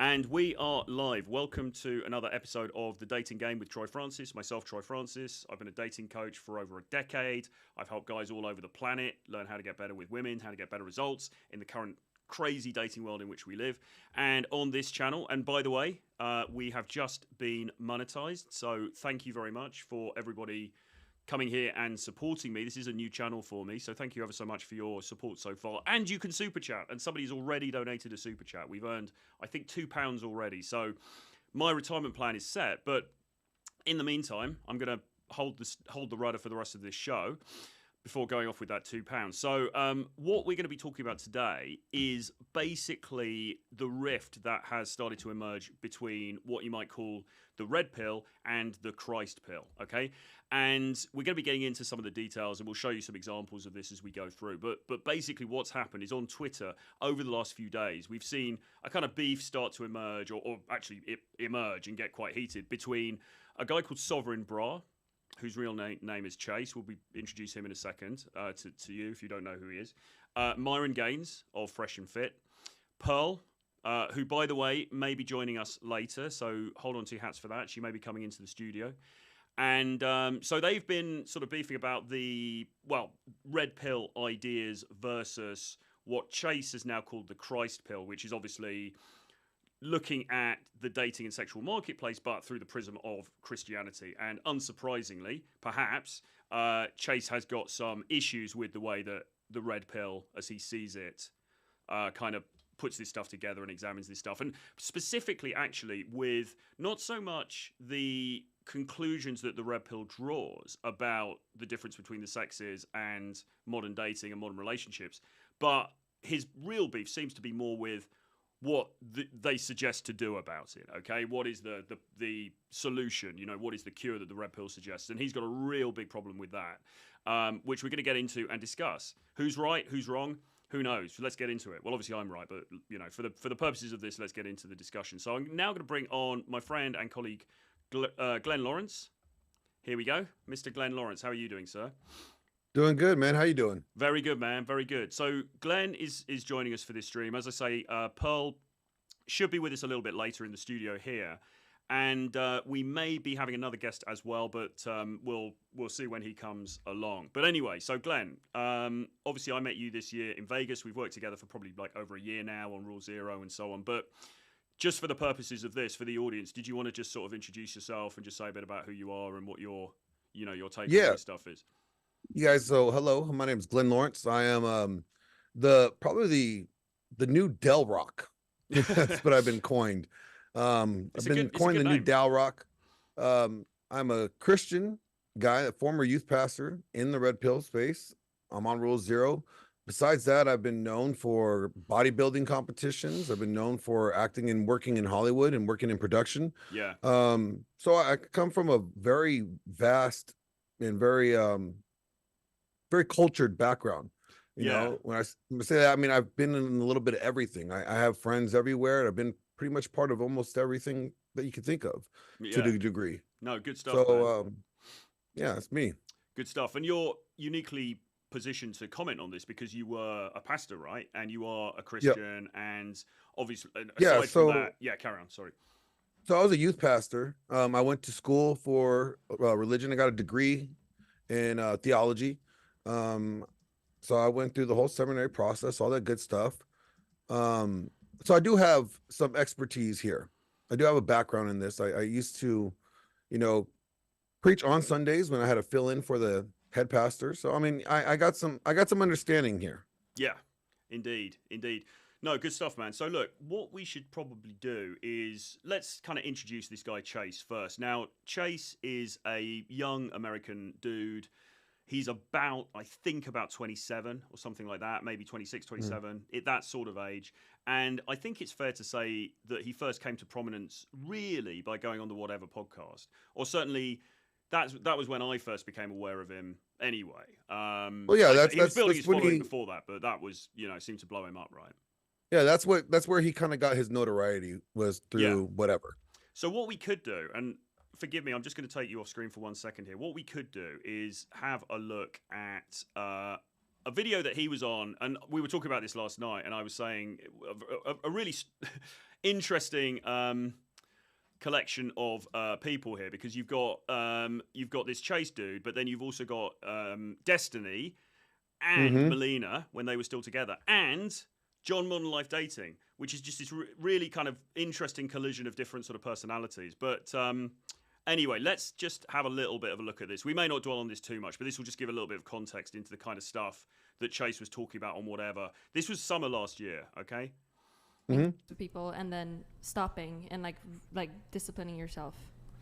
And we are live. Welcome to another episode of The Dating Game with Troy Francis. Myself, Troy Francis. I've been a dating coach for over a decade. I've helped guys all over the planet learn how to get better with women, how to get better results in the current crazy dating world in which we live. And on this channel, and by the way, we have just been monetized. So thank you very much for everybody coming here and supporting me. This is a new channel for me, so thank you ever so much for your support so far. And you can super chat, and somebody's already donated a super chat. We've earned, I think, £2 already. So my retirement plan is set, but in the meantime, I'm going to hold the rudder for the rest of this show before going off with that £2. So what we're going to be talking about today is basically the rift that has started to emerge between what you might call the red pill and the Christ pill, okay? And we're going to be getting into some of the details, and we'll show you some examples of this as we go through. But basically what's happened is on Twitter over the last few days, we've seen a kind of beef start to emerge, or actually emerge and get quite heated between a guy called Sovereign Bra, whose real name is Chase. We'll introduce him in a second to you if you don't know who he is. Myron Gaines of Fresh and Fit. Pearl, who, by the way, may be joining us later, so hold on to your hats for that. She may be coming into the studio. And so they've been sort of beefing about the, red pill ideas versus what Chase has now called the Christ pill, which is obviously looking at the dating and sexual marketplace, but through the prism of Christianity. And unsurprisingly, perhaps, Chase has got some issues with the way that the red pill, as he sees it, kind of puts this stuff together and examines this stuff. And specifically, actually, with not so much the conclusions that the red pill draws about the difference between the sexes and modern dating and modern relationships, but his real beef seems to be more with what they suggest to do about it, okay? What is the solution? You know, what is the cure that the red pill suggests? And he's got a real big problem with that, which we're going to get into and discuss. Who's right? Who's wrong? Who knows? So let's get into it. Well, obviously I'm right, but you know, for the purposes of this, let's get into the discussion. So I'm now going to bring on my friend and colleague, Glenn Lawrence. Here we go. Mr. Glenn Lawrence, how are you doing, sir? Doing good, man. How you doing? Very good, man. Very good. So Glenn is joining us for this stream. As I say, Pearl should be with us a little bit later in the studio here, and we may be having another guest as well, but we'll see when he comes along. But anyway, so Glenn, obviously I met you this year in Vegas. We've worked together for probably like over a year now on Rule Zero and so on. But just for the purposes of this, for the audience, did you want to just sort of introduce yourself and just say a bit about who you are and what your take on this stuff is? You guys, so hello, my name is Glenn Lawrence. I am probably the new Del Rock. That's what I've been coined. I've been coined the new Del Rock. I'm a Christian guy, a former youth pastor in the red pill space. I'm on Rule Zero. Besides that, I've been known for bodybuilding competitions. I've been known for acting and working in Hollywood and working in production. Yeah. So I come from a very vast and very cultured background. You know, when I say that, I mean, I've been in a little bit of everything. I have friends everywhere. I've been pretty much part of almost everything that you could think of to a degree. No, good stuff. So, yeah, it's me. Good stuff. And you're uniquely positioned to comment on this because you were a pastor, right? And you are a Christian, and obviously, aside from that, carry on. Sorry. So I was a youth pastor. I went to school for religion. I got a degree in theology. So I went through the whole seminary process, all that good stuff. So I do have some expertise here. I do have a background in this. I used to, preach on Sundays when I had to fill in for the head pastor. So I mean, I got some understanding here. Yeah, indeed. No, good stuff, man. So look, what we should probably do is let's kind of introduce this guy Chase first. Now, Chase is a young American dude. He's about 27 or something like that, maybe 26, 27, at that sort of age. And I think it's fair to say that he first came to prominence really by going on the Whatever podcast, or certainly that was when I first became aware of him anyway. Well, yeah, he was building his following before that, but that was, seemed to blow him up, right? Yeah, that's where he kind of got his notoriety, was through Whatever. So what we could do, and forgive me, I'm just going to take you off screen for 1 second here. What we could do is have a look at a video that he was on, and we were talking about this last night, and I was saying a really interesting collection of people here, because you've got this Chase dude, but then you've also got Destiny and Melina when they were still together, and John Modern Life Dating, which is just this really kind of interesting collision of different sort of personalities. But anyway, let's just have a little bit of a look at this. We may not dwell on this too much, but this will just give a little bit of context into the kind of stuff that Chase was talking about on whatever. This was summer last year, okay? To people, and then stopping and like disciplining yourself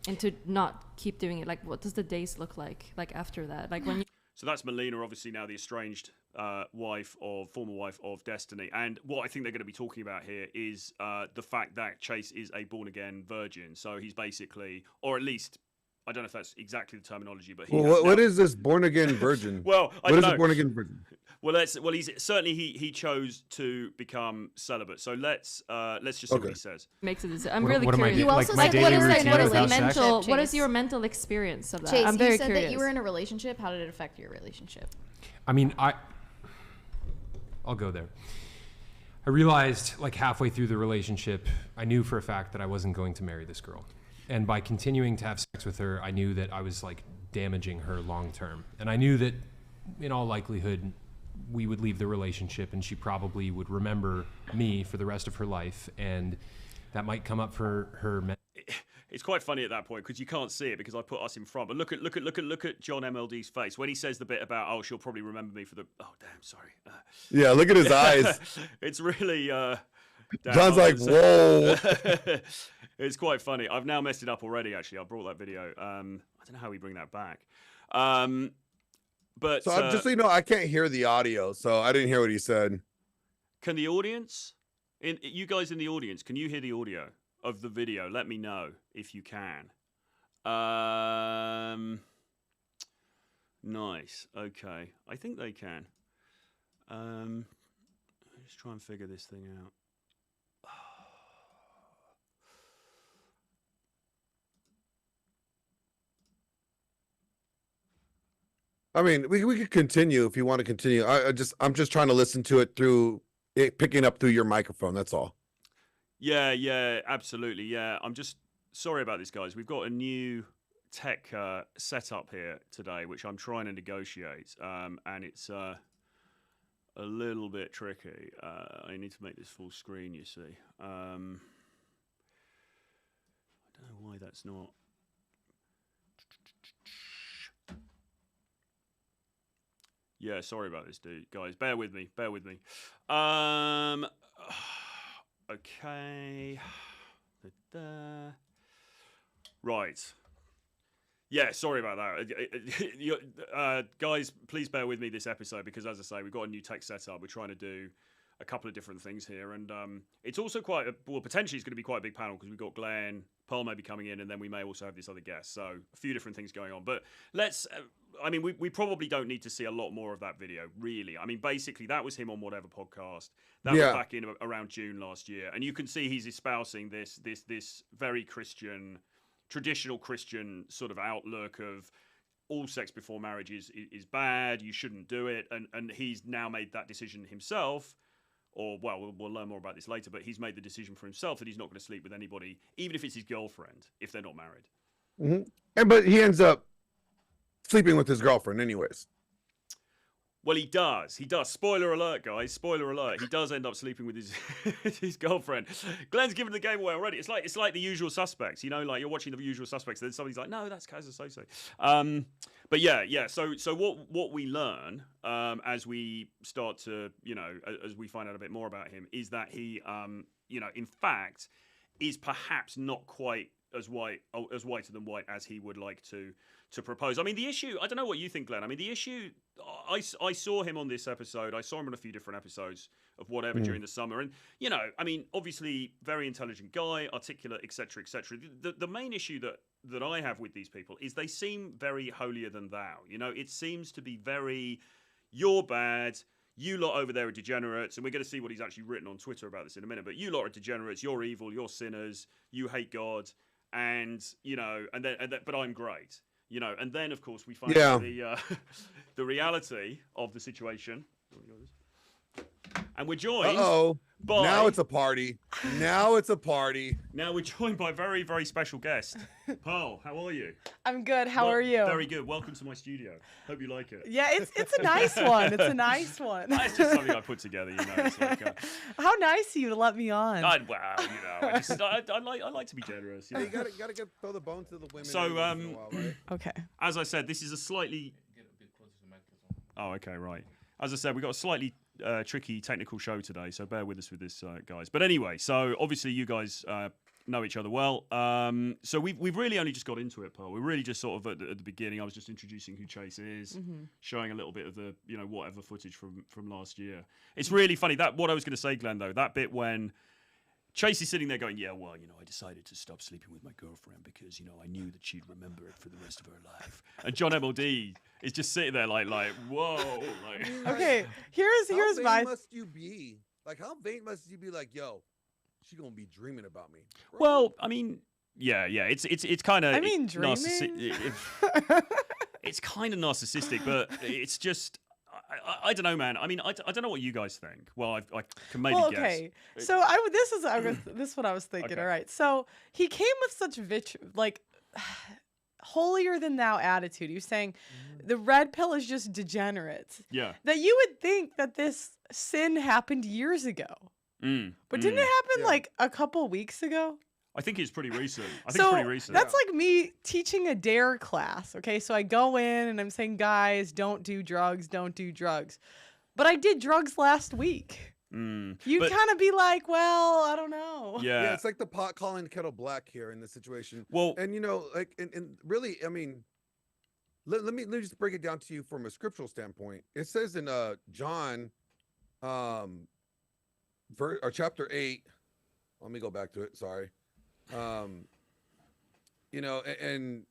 and to not keep doing it. Like, what does the days look like after that? Like when you... So that's Melina, obviously now the estranged former wife of Destiny. And what I think they're going to be talking about here is the fact that Chase is a born-again virgin. So he's basically, or at least, I don't know if that's exactly the terminology, but what is this born-again virgin? Well, what is a born-again virgin? Well, he's certainly he chose to become celibate. So let's just see what he says. Makes it. I'm really curious. You also said what is your mental experience of that? Chase, I'm very you said curious. that you were in a relationship. How did it affect your relationship? I mean, I'll go there. I realized like halfway through the relationship, I knew for a fact that I wasn't going to marry this girl. And by continuing to have sex with her, I knew that I was like damaging her long term. And I knew that in all likelihood, we would leave the relationship and she probably would remember me for the rest of her life. And that might come up for her. It's quite funny at that point because you can't see it because I put us in front. But look at John MLD's face when he says the bit about, oh, she'll probably remember me for the, oh, damn, sorry. Yeah, look at his eyes. It's really, John's like, whoa. It's quite funny. I've now messed it up already, actually. I brought that video. I don't know how we bring that back. But so just so you know, I can't hear the audio, so I didn't hear what he said. Can the audience, you guys in the audience, can you hear the audio of the video? Let me know if you can. Nice. Okay. I think they can. Let's try and figure this thing out. I mean, we could continue if you want to continue. I'm just trying to listen to it through it picking up through your microphone. That's all. Yeah, absolutely. Yeah, I'm just sorry about this, guys. We've got a new tech setup here today, which I'm trying to negotiate, and it's a little bit tricky. I need to make this full screen, you see. I don't know why that's not. Yeah, sorry about this, dude, guys. Bear with me. Okay. Right. Yeah, sorry about that. Guys, please bear with me this episode because, as I say, we've got a new tech setup. We're trying to do a couple of different things here, and it's also potentially it's going to be quite a big panel because we've got Glenn, Pearl may be coming in, and then we may also have this other guest. So a few different things going on. But let's, I mean, we probably don't need to see a lot more of that video, really. I mean, basically, that was him on whatever podcast. That was back in around June last year. And you can see he's espousing this very Christian, traditional Christian sort of outlook of all sex before marriage is bad, you shouldn't do it. And he's now made that decision himself. Or, well, we'll learn more about this later, but he's made the decision for himself that he's not going to sleep with anybody, even if it's his girlfriend, if they're not married. But he ends up sleeping with his girlfriend anyways. Well, he does. Spoiler alert, guys. Spoiler alert. He does end up sleeping with his girlfriend. Glenn's given the game away already. It's like The Usual Suspects. You know, like you're watching The Usual Suspects, and then somebody's like, no, that's Kaiser Sose. But yeah. So what we learn as we start to, as we find out a bit more about him, is that he, in fact, is perhaps not quite as whiter than white as he would like to propose. I mean, the issue, I don't know what you think, Glenn. I mean, the issue, I saw him on this episode. I saw him on a few different episodes of whatever during the summer. And, I mean, obviously very intelligent guy, articulate, etc., etc. The main issue that I have with these people is they seem very holier than thou. It seems to be very, you're bad, you lot over there are degenerates, and we're going to see what he's actually written on Twitter about this in a minute, but you lot are degenerates, you're evil, you're sinners, you hate God, and, but I'm great. And then of course we find out the reality of the situation, and we're joined by... Now it's a party. Now it's a party. Now we're joined by a very, very special guest. Pearl, how are you? I'm good. How are you? Very good. Welcome to my studio. Hope you like it. Yeah, it's a nice one. It's a nice one. It's just something I put together, you know. It's like, how nice of you to let me on. well, you know, I like to be generous. You know? You gotta throw the bone to the women. So, every once in a while, right? Okay. As I said, this is a slightly... Oh, okay, right. As I said, we've got a slightly tricky technical show today, so bear with us with this, guys. But anyway, so obviously you guys know each other well. So we've really only just got into it, Pearl. We're really just sort of at the beginning. I was just introducing who Chase is, showing a little bit of the, you know, whatever footage from last year. It's really funny, that what I was going to say, Glenn, though, that bit when Chase is sitting there going, yeah, well, you know, I decided to stop sleeping with my girlfriend because, you know, I knew that she'd remember it for the rest of her life. And John MLD is just sitting there like, whoa. Like, okay, here's how my... vain must you be? Like, how vain must you be like, yo, she gonna be dreaming about me? Bro. Well, I mean, yeah, it's kind of... I mean, dreaming? It's kind of narcissistic, but it's just... I don't know, man. I mean, I don't know what you guys think. Well, I can maybe okay. guess. So this is what I was thinking. Okay. All right. So he came with such holier than thou attitude. He was saying the red pill is just degenerate. Yeah. That you would think that this sin happened years ago. But didn't it happen like a couple weeks ago? I think it's pretty recent. I think it's pretty recent. That's like me teaching a DARE class. Okay, so I go in and I'm saying, guys, don't do drugs. But I did drugs last week. You'd kind of be like, well, I don't know. Yeah, it's like the pot calling the kettle black here in this situation. Well, and you know, like, and really, I mean, let me just break it down to you from a scriptural standpoint. It says in John, chapter 8. Let me go back to it. Sorry. You know, and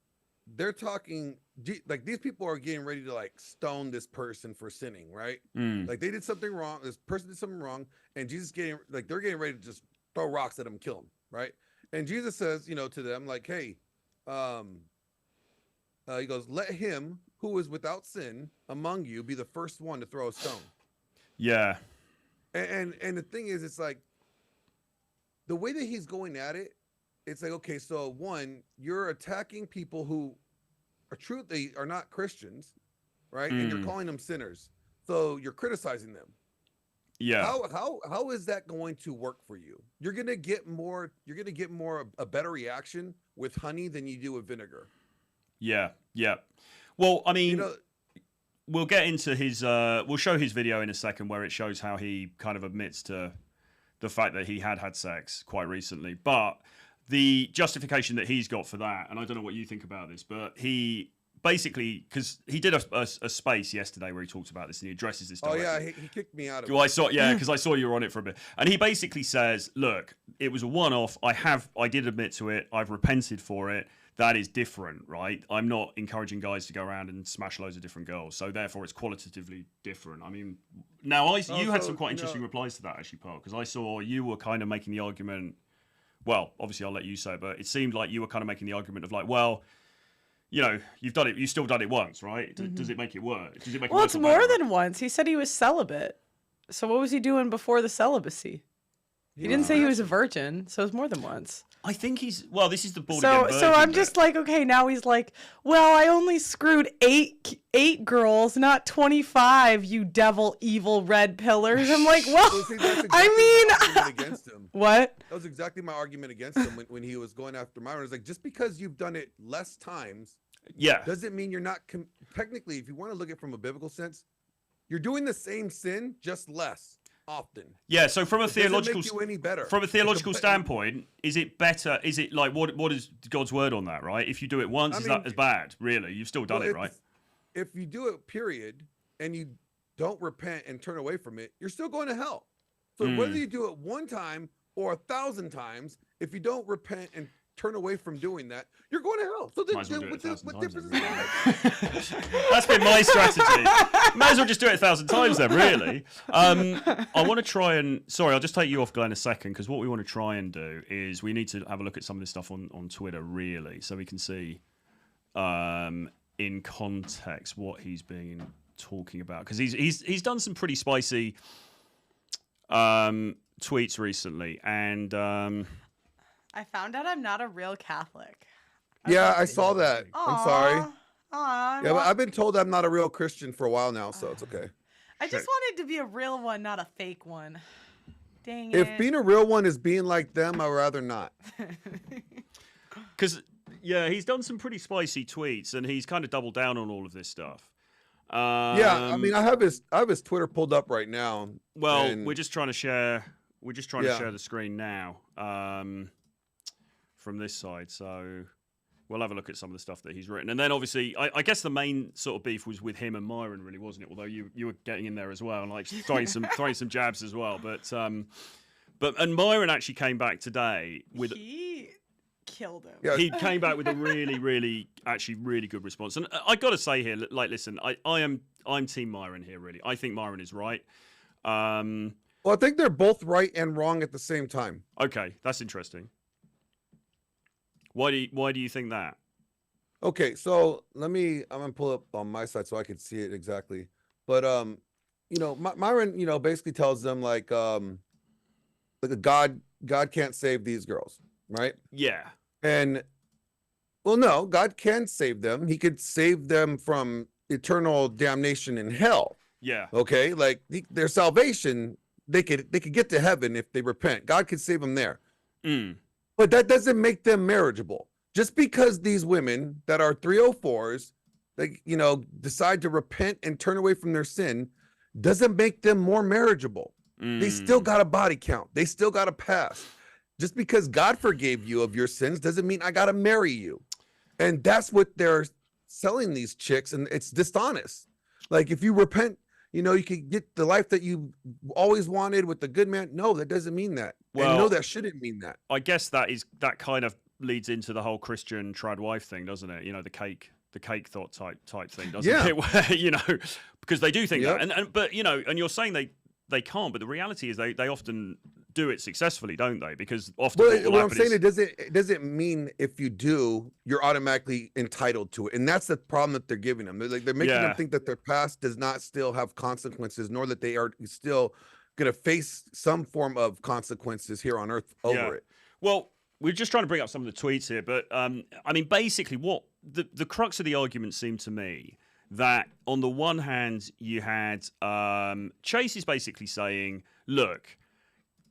they're talking like these people are getting ready to like stone this person for sinning, right? Like they did something wrong. This person did something wrong, and Jesus they're getting ready to just throw rocks at him, kill him, right? And Jesus says, you know, to them like, hey, he goes, let him who is without sin among you be the first one to throw a stone. Yeah. And the thing is, it's like the way that he's going at it. It's like, okay, so one, you're attacking people who they are not Christians, right? And you're calling them sinners. So you're criticizing them. Yeah. How is that going to work for you? You're gonna get a better reaction with honey than you do with vinegar. Yeah. Well, I mean, you know, we'll get into his we'll show his video in a second where it shows how he kind of admits to the fact that he had sex quite recently. But the justification that he's got for that, and I don't know what you think about this, but he basically, because he did a space yesterday where he talked about this and he addresses this directly. Oh yeah, he kicked me out of it. Well, because I saw you were on it for a bit. And he basically says, look, it was a one-off. I did admit to it. I've repented for it. That is different, right? I'm not encouraging guys to go around and smash loads of different girls. So therefore it's qualitatively different. I mean, now you had some quite interesting replies to that actually, Paul, because I saw you were kind of making the argument. Well, obviously I'll let you say, but it seemed like you were kind of making the argument of like, well, you know, you've still done it once, right? Does it make it work? Does it make it work? It's more than once. He said he was celibate. So what was he doing before the celibacy? He didn't say he was a virgin, so it's more than once. I think this is the board again virgin So I'm bit. just like, okay, now he's like, well, I only screwed eight girls, not 25, you devil evil red pillars. I'm like, well, See, that's exactly I my mean, argument against him. What? That was exactly my argument against him when he was going after Myron. It's like, just because you've done it less times, doesn't mean you're not technically, if you want to look at it from a biblical sense, you're doing the same sin, just less often. Yeah, so from a theological standpoint, is it better? Is it like what is God's word on that, right? If you do it once, is that as bad? Really? You've still done it, right? If you do it, period, and you don't repent and turn away from it, you're still going to hell. So whether you do it one time or 1,000 times, if you don't repent and turn away from doing that, you're going to hell. So what difference does that make? That's been my strategy. Might as well just do it 1,000 times then, really. I want to try and... Sorry, I'll just take you off, Glenn, a second, because what we want to try and do is we need to have a look at some of this stuff on Twitter, really, so we can see in context what he's been talking about. Because he's done some pretty spicy tweets recently, and I found out I'm not a real Catholic. Yeah, I saw that. I'm sorry. Aw, Yeah, but I've been told I'm not a real Christian for a while now, so it's okay. I just wanted to be a real one, not a fake one. Dang If it. being a real one is being like them, I'd rather not. because he's done some pretty spicy tweets, and he's kind of doubled down on all of this stuff. Yeah, I mean, I have his Twitter pulled up right now. Well, and we're just trying to share. We're just trying to share the screen now from this side, so we'll have a look at some of the stuff that he's written. And then, obviously, I guess the main sort of beef was with him and Myron, really, wasn't it? Although you were getting in there as well, and like throwing some jabs as well. But Myron actually came back today with. He killed him. Yeah. He came back with a really good response. And I got to say here, like, listen, I'm Team Myron here, really. I think Myron is right. Well, I think they're both right and wrong at the same time. Okay, that's interesting. Why do you think that? Okay, so I'm gonna pull up on my side so I can see it exactly. But Myron, basically tells them like God can't save these girls, right? Yeah. And well, no, God can save them. He could save them from eternal damnation in hell. Yeah. Okay, like their salvation, they could get to heaven if they repent. God could save them there. But that doesn't make them marriageable. Just because these women that are 304s, decide to repent and turn away from their sin, doesn't make them more marriageable. They still got a body count. They still got a past. Just because God forgave you of your sins doesn't mean I got to marry you. And that's what they're selling these chicks, and it's dishonest. Like, if you repent, you could get the life that you always wanted with the good man. No, that doesn't mean that. Well, and that shouldn't mean that. I guess that kind of leads into the whole Christian trad wife thing, doesn't it? The cake thought type thing, doesn't it? Where, because they do think that, but and you're saying they can't, but the reality is they often do it successfully, don't they? Because often what I'm saying, it doesn't mean if you do, you're automatically entitled to it, and that's the problem that they're giving them. They're making them think that their past does not still have consequences, nor that they are still going to face some form of consequences here on Earth over it. Well, we're just trying to bring up some of the tweets here, but I mean, basically, what the crux of the argument seemed to me that on the one hand, you had Chase is basically saying, look,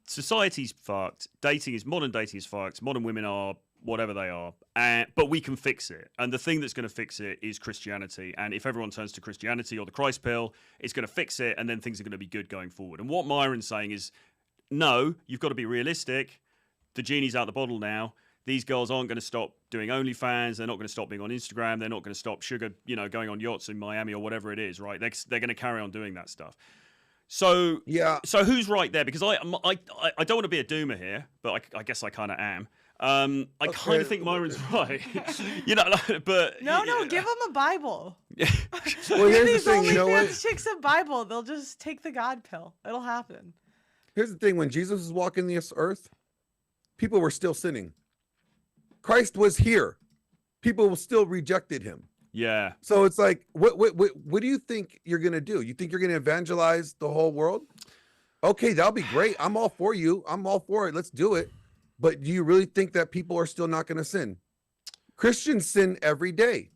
society's fucked, modern dating is fucked, modern women are whatever they are, but we can fix it. And the thing that's going to fix it is Christianity. And if everyone turns to Christianity or the Christ pill, it's going to fix it, and then things are going to be good going forward. And what Myron's saying is, no, you've got to be realistic. The genie's out the bottle now. These girls aren't going to stop doing OnlyFans. They're not going to stop being on Instagram. They're not going to stop going on yachts in Miami or whatever it is, right? They're going to carry on doing that stuff. So So who's right there? Because I don't want to be a doomer here, but I guess I kind of am. I kind of think Myron's right. But no, give them a Bible. Well, here's the thing. OnlyFans chicks a Bible. They'll just take the God pill. It'll happen. Here's the thing: when Jesus was walking this earth, people were still sinning. Christ was here. People still rejected him. Yeah. So it's like, what do you think you're gonna do? You think you're gonna evangelize the whole world? Okay, that'll be great. I'm all for you. I'm all for it. Let's do it. But do you really think that people are still not gonna sin? Christians sin every day.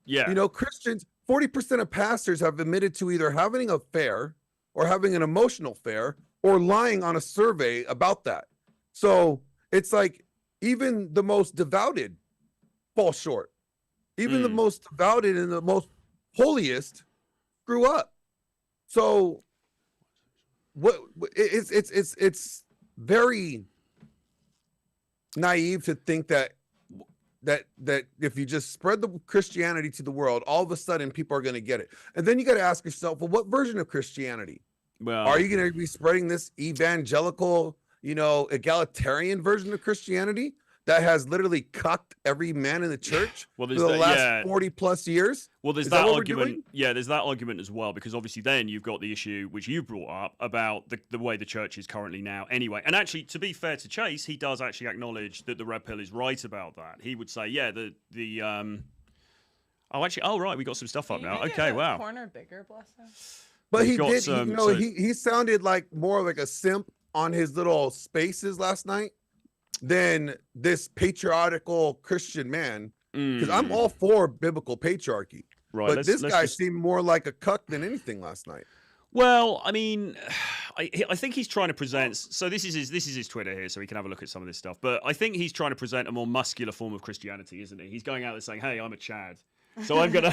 Yeah. Christians, 40% of pastors have admitted to either having an affair or having an emotional affair or lying on a survey about that. So it's like even the most devoted fall short. Even the most devoted and the most holiest screw up. So it's very naive to think that if you just spread the Christianity to the world, all of a sudden people are going to get it. And then you got to ask yourself, well, what version of Christianity? Well, are you going to be spreading this evangelical, egalitarian version of Christianity that has literally cucked every man in the church for the last 40 plus years? Well, there's that argument. Yeah, there's that argument as well, because obviously then you've got the issue which you brought up about the way the church is currently now anyway. And actually, to be fair to Chase, he does actually acknowledge that the red pill is right about that. He would say, right, we got some stuff up now. Okay, wow. Corner bigger, bless him. But he did, he sounded like more like a simp on his little spaces last night than this patriarchal Christian man. Because I'm all for biblical patriarchy. Right. But this guy seemed more like a cuck than anything last night. Well, I mean, I think he's trying to present. So this is his Twitter here, so we can have a look at some of this stuff. But I think he's trying to present a more muscular form of Christianity, isn't he? He's going out there saying, "Hey, I'm a Chad." So I'm gonna,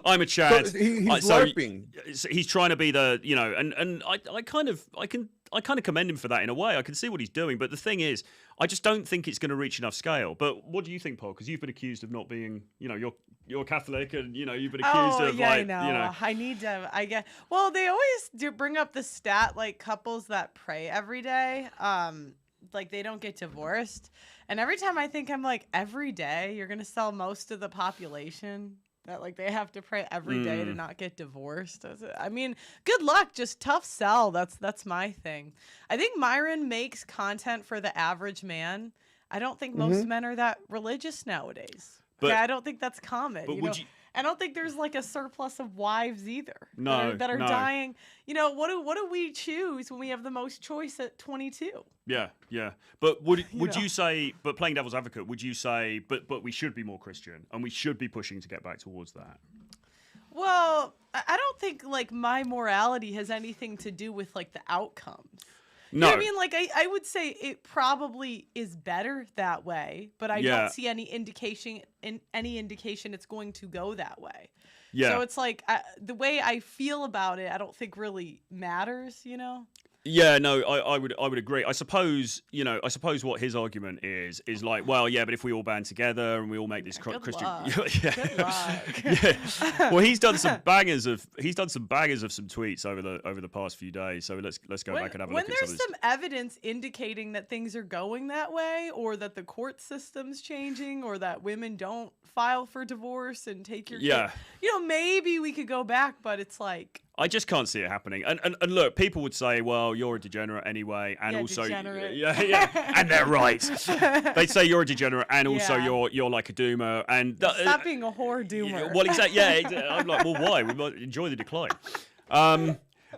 I'm a Chad. So he's LARPing. So he's trying to be the, and I kind of commend him for that in a way. I can see what he's doing, but the thing is, I just don't think it's going to reach enough scale. But what do you think, Paul? Because you've been accused of not being, you're Catholic, and you've been accused of I know. I need to. I get. Well, they always do bring up the stat like couples that pray every day. Like they don't get divorced. And every time I think, I'm like, every day you're going to sell most of the population that like they have to pray every day to not get divorced. I mean, good luck, just tough sell. That's my thing. I think Myron makes content for the average man. I don't think most men are that religious nowadays. But I don't think that's common. But I don't think there's like a surplus of wives either. No, that are dying. What do we choose when we have the most choice at 22? Yeah. But would you say? But playing devil's advocate, would you say? But we should be more Christian, and we should be pushing to get back towards that. Well, I don't think like my morality has anything to do with like the outcomes. No, I mean, like I would say it probably is better that way, but I don't see any indication it's going to go that way. Yeah. So it's like the way I feel about it, I don't think really matters. Yeah, no, I would agree. I suppose what his argument is like, well, yeah, but if we all band together and we all make this Christian, Good luck. Yeah. Well, he's done some bangers of some tweets over the past few days. So let's go back and have a look at some of this. When there's some evidence indicating that things are going that way, or that the court system's changing, or that women don't file for divorce and take your kid, maybe we could go back, but it's like I just can't see it happening. And look, people would say, well, you're a degenerate anyway, and also degenerate. And they're right. They'd say you're a degenerate, and also you're like a doomer, and stop being a whore doomer. Well, exactly. Yeah, I'm like, well, why? We might enjoy the decline.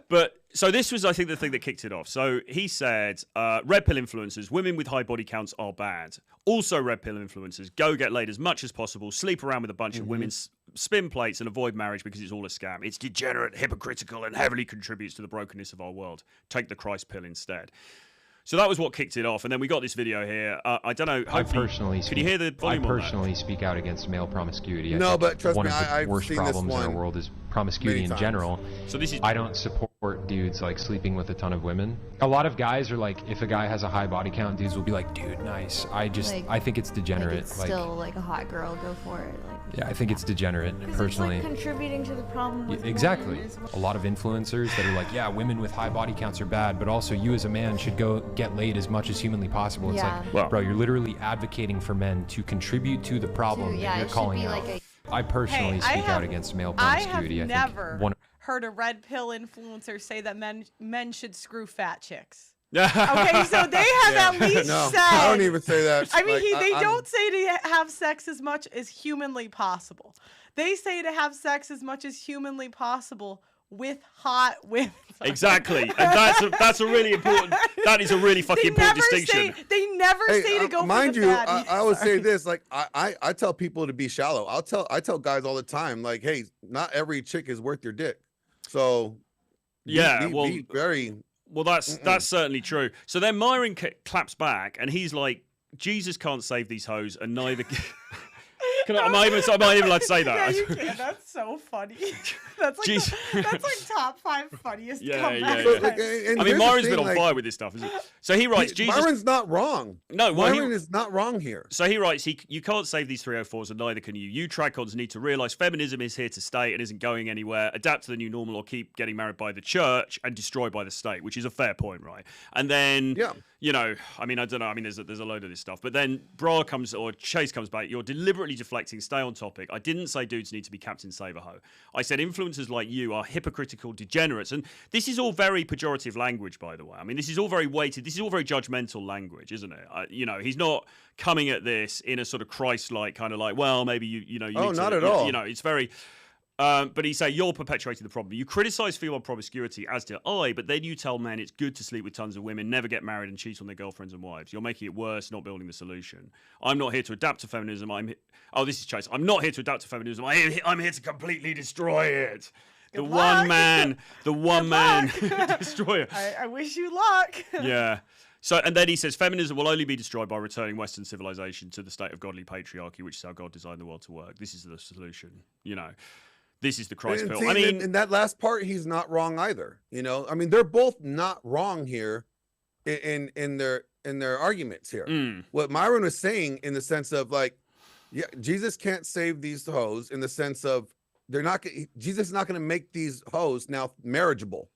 But so this was, I think, the thing that kicked it off. So he said, red pill influencers, women with high body counts are bad. Also, red pill influencers, go get laid as much as possible, sleep around with a bunch of women, spin plates, and avoid marriage because it's all a scam. It's degenerate, hypocritical, and heavily contributes to the brokenness of our world. Take the Christ pill instead. So that was what kicked it off, and then we got this video here. I don't know. Can you hear the volume? I personally speak out against male promiscuity. No, but trust me, I've worst seen problems this one in our world is promiscuity in general. So this is. I don't support dudes like sleeping with a ton of women. A lot of guys are like, if a guy has a high body count, dudes will be like, dude, nice. I think it's degenerate. It's still like a hot girl, go for it. Yeah, I think it's degenerate, personally. It's like contributing to the problem with exactly. A lot of influencers that are like, yeah, women with high body counts are bad, but also you as a man should go get laid as much as humanly possible. It's like, bro, you're literally advocating for men to contribute to the problem that you're calling out. I personally speak out against male promiscuity. I have never heard a red pill influencer say that men should screw fat chicks. Okay, so they have at least said. I don't even say that. I mean, they don't say to have sex as much as humanly possible. They say to have sex as much as humanly possible with hot women. Exactly, and that's a really important. That is a really fucking important distinction. They never say to go for mind the you, fat. I would say this. Like I tell people to be shallow. I tell guys all the time. Like, hey, not every chick is worth your dick. So be very. Well, that's certainly true. So then Myron claps back, and he's like, "Jesus can't save these hoes, and neither." Am I even allowed to say that? Yeah, you can. That's so funny. That's like top 5 funniest comebacks. I mean, Myron's been on fire with this stuff, isn't he? So he writes, Myron's not wrong. No, Myron is not wrong here. So he writes, you can't save these 304s, and neither can you. You trad-cons need to realise feminism is here to stay and isn't going anywhere. Adapt to the new normal or keep getting married by the church and destroyed by the state, which is a fair point, right? And then, I mean, I don't know. I mean, there's a load of this stuff. But then Chase comes back. You're deliberately deflecting. Stay on topic. I didn't say dudes need to be Captain Save-A-Ho. I said influencers like you are hypocritical degenerates. And this is all very pejorative language, by the way. I mean, this is all very weighted. This is all very judgmental language, isn't it? He's not coming at this in a sort of Christ-like kind of like, well, maybe you know. Not at all. It's very. But he say you're perpetuating the problem. You criticize female promiscuity, as do I, but then you tell men it's good to sleep with tons of women, never get married and cheat on their girlfriends and wives. You're making it worse, not building the solution. I'm not here to adapt to feminism. This is Chase. I'm not here to adapt to feminism. I'm here to completely destroy it. The one man destroyer. I wish you luck. Yeah. So, and then he says, feminism will only be destroyed by returning Western civilization to the state of godly patriarchy, which is how God designed the world to work. This is the solution. This is the Christ pill. See, in that last part, he's not wrong either. They're both not wrong here in their arguments here. What Myron was saying in the sense of Jesus can't save these hoes in the sense of Jesus is not going to make these hoes now marriageable.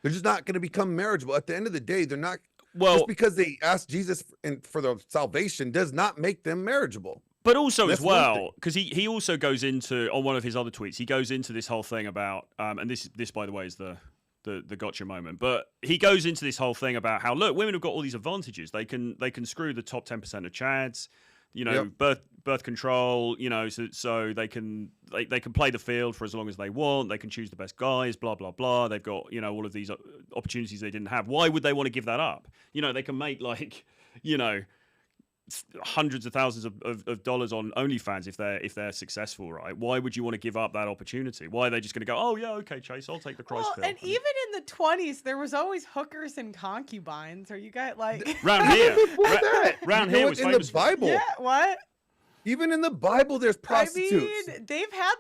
They're just not going to become marriageable. At the end of the day, they're not. Well, just because they asked Jesus for their salvation does not make them marriageable. But also as well, because he also goes into, on one of his other tweets, he goes into this whole thing about, and this by the way is the gotcha moment, but he goes into this whole thing about how, look, women have got all these advantages. They can screw the top 10% of chads, birth control, so they can play the field for as long as they want. They can choose the best guys, blah blah blah. They've got all of these opportunities they didn't have. Why would they want to give that up? They can make hundreds of thousands of dollars on OnlyFans if they're successful, right? Why would you want to give up that opportunity? Why are they just going to go, oh yeah, okay, Chase, I'll take the Christ pill? And even in the 20s, there was always hookers and concubines. Are you guys round here? Round here was in famous the Bible. Yeah, what? Even in the Bible, there's prostitutes. They've had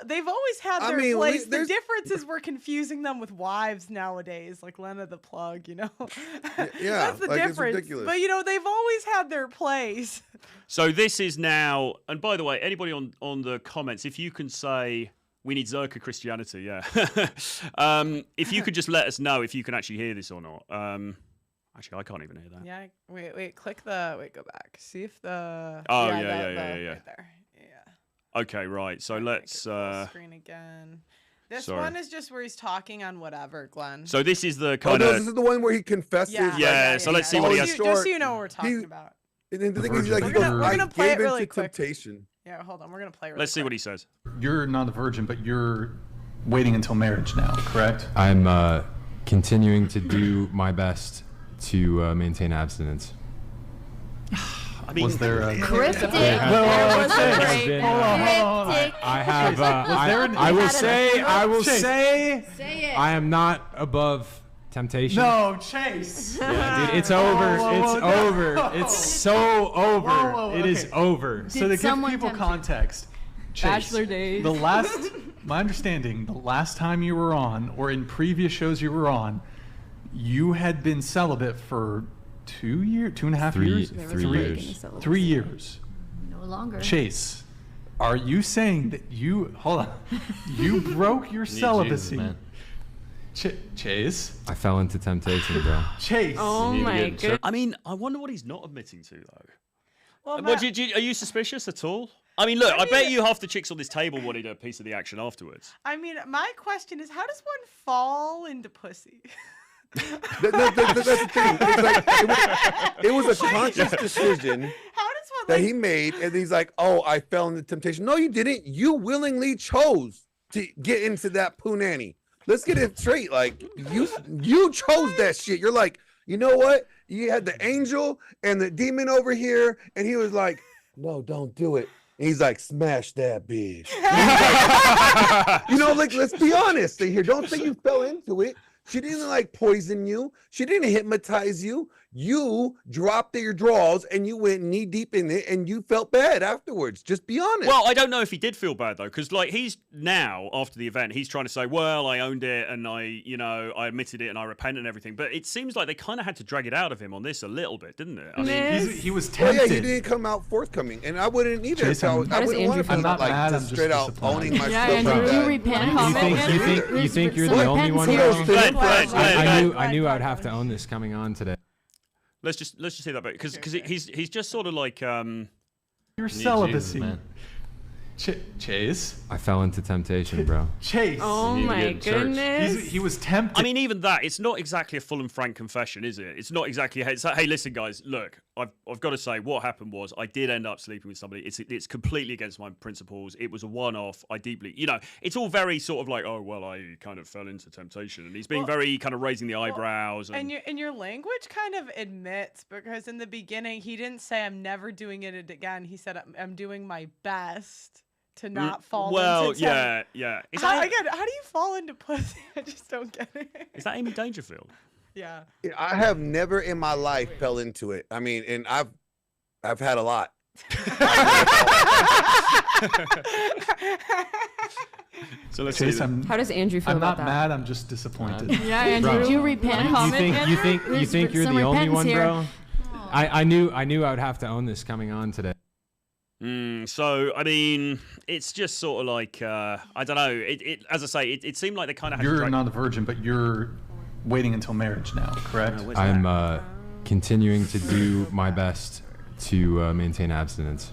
they've always had their place. The difference is we're confusing them with wives nowadays, like Lana the Plug, Yeah, that's the difference. It's ridiculous. But they've always had their place. So this is now, and by the way, anybody on the comments, if you can say we need Zerka Christianity, yeah. If you could just let us know if you can actually hear this or not. Actually, I can't even hear that. Yeah, wait, go back. See if the... Oh, yeah. Right there. Yeah. Okay, right. So let's... Screen again. This one is just where he's talking on whatever, Glenn. So this is the kind of... this is the one where he confesses. Yeah, so let's see what he has... Just so you know what we're talking about. And the thing is, we're gonna play it really quick. Temptation. Yeah, hold on. We're going to play it really Let's see quick. what he says. You're not a virgin, but you're waiting until marriage now, correct? I'm continuing to do my best to maintain abstinence. Was there a Cryptic. I will say, I am not above temptation. No, Chase. Yeah, dude, it's over. It's over. It's so over. It is over. So to give people context, Chase, Bachelor days. My understanding, the last time you were on, or in previous shows you were on, you had been celibate for 2 years, 2.5 years? 3 years. 3 years. No longer. Chase, are you saying that you broke your celibacy? Chase? I fell into temptation, bro. Chase. Oh my god. I mean, I wonder what he's not admitting to, though. Well, are you suspicious at all? I mean, look, I bet you half the chicks on this table wanted a piece of the action afterwards. I mean, my question is, how does one fall into pussy? That's the thing. It was a conscious decision that he made, and he's like, "Oh, I fell into temptation." No, you didn't. You willingly chose to get into that punani. Let's get it straight. Like you chose that shit. You're like, you know what? You had the angel and the demon over here, and he was like, "No, don't do it." And he's like, "Smash that bitch." Let's be honest here. Don't say you fell into it. She didn't poison you. She didn't hypnotize you. You dropped your drawers and you went knee deep in it and you felt bad afterwards. Just be honest. Well, I don't know if he did feel bad though, because he's now after the event, he's trying to say, well, I owned it and I admitted it and I repent and everything. But it seems like they kind of had to drag it out of him on this a little bit, didn't it? I mean, he was tempted. Yeah, he didn't come out forthcoming, and I wouldn't either. Jason, I wouldn't want to feel just straight out owning my stuff. You repent. You think you're the only one? I knew I'd have to own this coming on today. Let's just hear that bit because he's just sort of like your celibacy, man. Chase, I fell into temptation, bro. Chase, oh my goodness, he was tempted. I mean, even that, it's not exactly a full and frank confession, is it? It's not exactly. It's like, hey, listen, guys, look, I've got to say, what happened was I did end up sleeping with somebody. It's completely against my principles. It was a one-off. I deeply, it's all very sort of like, oh well, I kind of fell into temptation, and he's being very kind of raising the eyebrows. And your language kind of admits, because in the beginning he didn't say I'm never doing it again. He said I'm doing my best to not fall into temptation. Yeah. How do you fall into pussy? I just don't get it. Is that Amy Dangerfield? Yeah. I have never in my life fell into it. I mean, and I've had a lot. So let's Chase, see. How does Andrew feel I'm about not that? mad. I'm just disappointed. Yeah, Andrew, Bro. did you repent? You think you're the only one, bro? I knew I would have to own this coming on today. So I mean, it's just sort of like I don't know. It as I say, it seemed like they kind of had. You're not a virgin, but you're waiting until marriage now, correct? I'm continuing to do my best to maintain abstinence.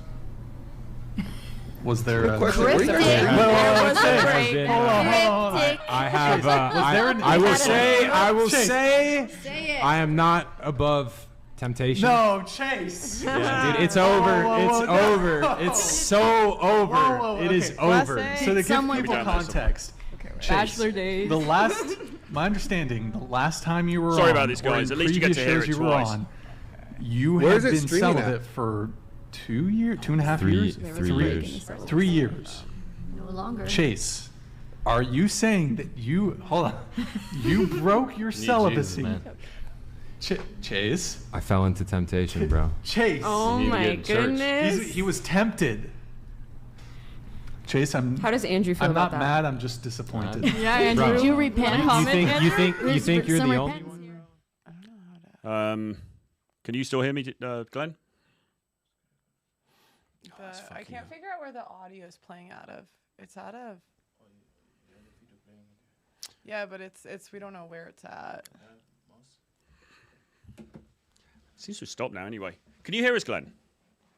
Was there a Cryptic. I have. I will say. I am not above temptation. No, Chase. Yeah, dude, it's over. It's over. It's so over. It is over. So to give Someone people down there context, Chase, Bachelor days. my understanding, the last time you were Sorry on, about this, or guys. in At least you get to hear previous it shows you were twice. on, you Where's have it been streaming celibate at? for 2 years, 2.5 years, 3 years. 3 years. No longer. Chase, are you saying that you you broke your celibacy? Chase, I fell into temptation, bro. Chase, Oh You need to my get in church. goodness. he was tempted. Chase, How does Andrew feel I'm about not that? mad. I'm just disappointed. Yeah, Andrew, Bro. did you repent? You think you're the only one? Can you still hear me, Glenn? I can't figure out where the audio is playing out of. It's out of. Yeah, but it's we don't know where it's at. Seems to have stopped now. Anyway, can you hear us, Glenn?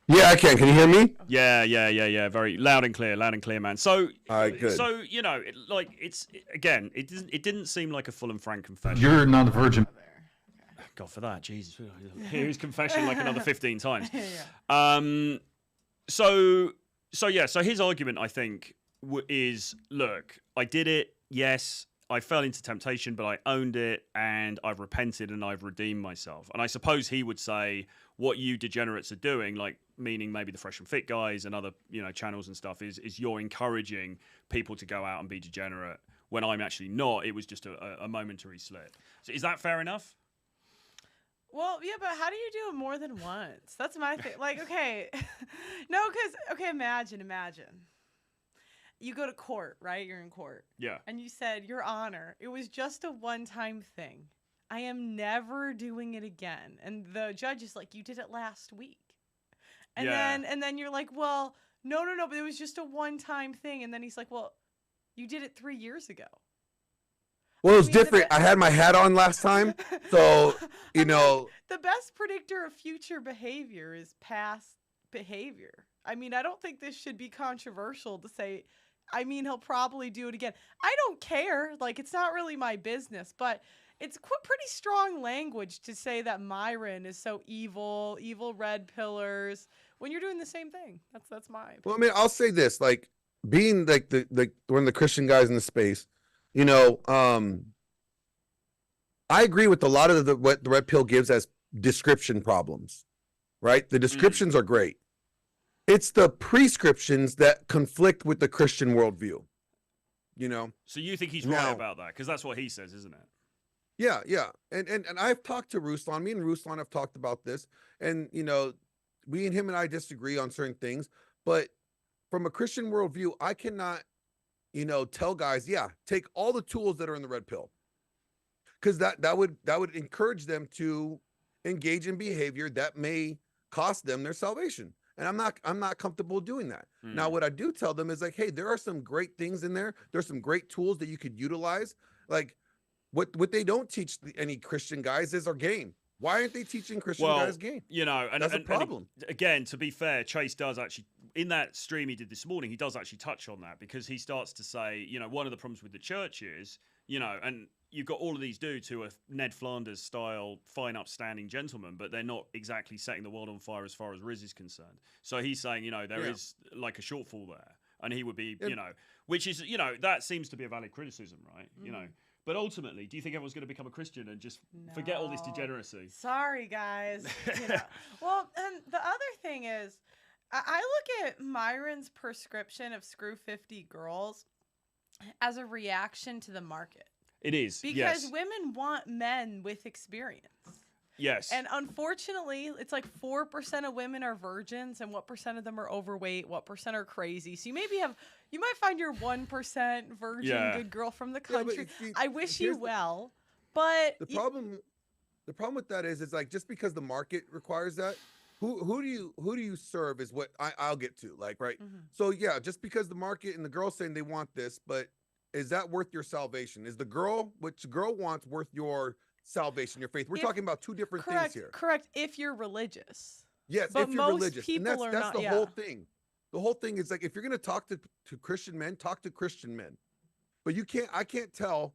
Yeah, I can. Can you hear me? Yeah. Very loud and clear, man. So, All right, good. So it didn't seem like a full and frank confession. You're not a virgin. God for that, Jesus. Hear his confession like another 15 times. So his argument, I think, is, look, I did it. Yes, I fell into temptation, but I owned it, and I've repented, and I've redeemed myself. And I suppose he would say what you degenerates are doing, like meaning maybe the Fresh and Fit guys and other channels and stuff, is you're encouraging people to go out and be degenerate when I'm actually not. It was just a momentary slip. So is that fair enough? Well, yeah, but how do you do it more than once? That's my thing. Like, okay, no, because imagine. You go to court, right? You're in court. Yeah. And you said, Your Honor, it was just a one-time thing. I am never doing it again. And the judge is like, you did it last week. And then you're like, well, no, but it was just a one-time thing. And then he's like, well, you did it 3 years ago. Well, it was different. I had my hat on last time, so The best predictor of future behavior is past behavior. I mean, I don't think this should be controversial to say. I mean, he'll probably do it again. I don't care. Like, it's not really my business, but it's pretty strong language to say that Myron is so evil red pillars when you're doing the same thing. That's my opinion. Well, I mean, I'll say this, like being like the one of the Christian guys in the space, I agree with a lot of what the red pill gives as description problems, right? The descriptions are great. It's the prescriptions that conflict with the Christian worldview, So you think he's right about that? Because that's what he says, isn't it? Yeah. And I've talked to Ruslan. Me and Ruslan have talked about this. And, we and him and I disagree on certain things. But from a Christian worldview, I cannot, tell guys, take all the tools that are in the red pill. Because that would encourage them to engage in behavior that may cost them their salvation. And I'm not comfortable doing that. Now, what I do tell them is like, hey, there are some great things in there. There's some great tools that you could utilize. Like what they don't teach any Christian guys is our game. Why aren't they teaching Christian guys game? That's a problem. And again, to be fair, Chase does actually, in that stream he did this morning, he does actually touch on that, because he starts to say, one of the problems with the church is you know, and you've got all of these dudes who are Ned Flanders style, fine, upstanding gentlemen, but they're not exactly setting the world on fire as far as Riz is concerned. So he's saying, you know, there is like a shortfall there, and he would be, you know, which is, you know, that seems to be a valid criticism, right? You know, but ultimately, do you think everyone's going to become a Christian and just forget all this degeneracy? Sorry, guys. You know. Well, and the other thing is, I look at Myron's prescription of screw 50 girls as a reaction to the market. It is, because women want men with experience. Yes. And unfortunately, it's like 4% of women are virgins, and what percent of them are overweight, what percent are crazy. So you might find your 1% virgin good girl from the country. See, I wish you well, but the problem with that is like, just because the market requires that, who do you serve is what I'll get to, like, right? So yeah, just because the market and the girl's saying they want this, but is that worth your salvation? Is the girl, which girl wants, worth your salvation, your faith? We're talking about two different things here. Correct. If you're religious. Yes, but if you're religious. And that's not, the whole thing. The whole thing is like, if you're going to talk to Christian men, talk to Christian men. But I can't tell.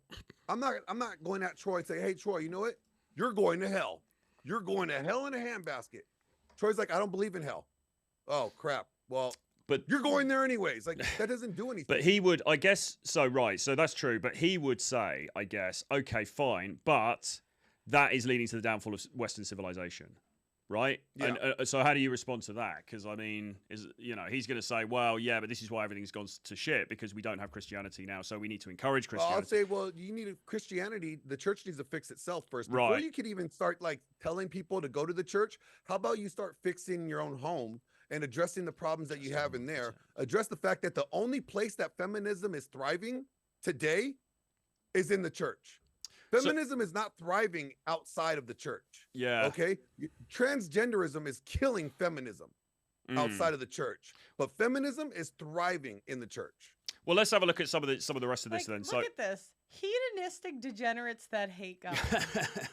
I'm not going at Troy and say, hey, Troy, you know what? You're going to hell. You're going to hell in a handbasket. Troy's like, I don't believe in hell. Oh, crap. Well, but you're going there anyways. Like, that doesn't do anything. But he would, I guess, so that's true. But he would say, I guess, okay, fine, but that is leading to the downfall of Western civilization, right? Yeah. And so how do you respond to that? Because I mean, he's going to say, well, yeah, but this is why everything's gone to shit, because we don't have Christianity now, so we need to encourage Christianity. I'll say, well, you need Christianity. The church needs to fix itself first. Before Right. you could even start like telling people to go to the church, how about you start fixing your own home and addressing the problems that you have in there? Address the fact that the only place that feminism is thriving today is in the church. Feminism is not thriving outside of the church. Yeah. Okay. Transgenderism is killing feminism outside of the church, but feminism is thriving in the church. Well, let's have a look at some of the rest of this then. Look at this. Hedonistic degenerates that hate God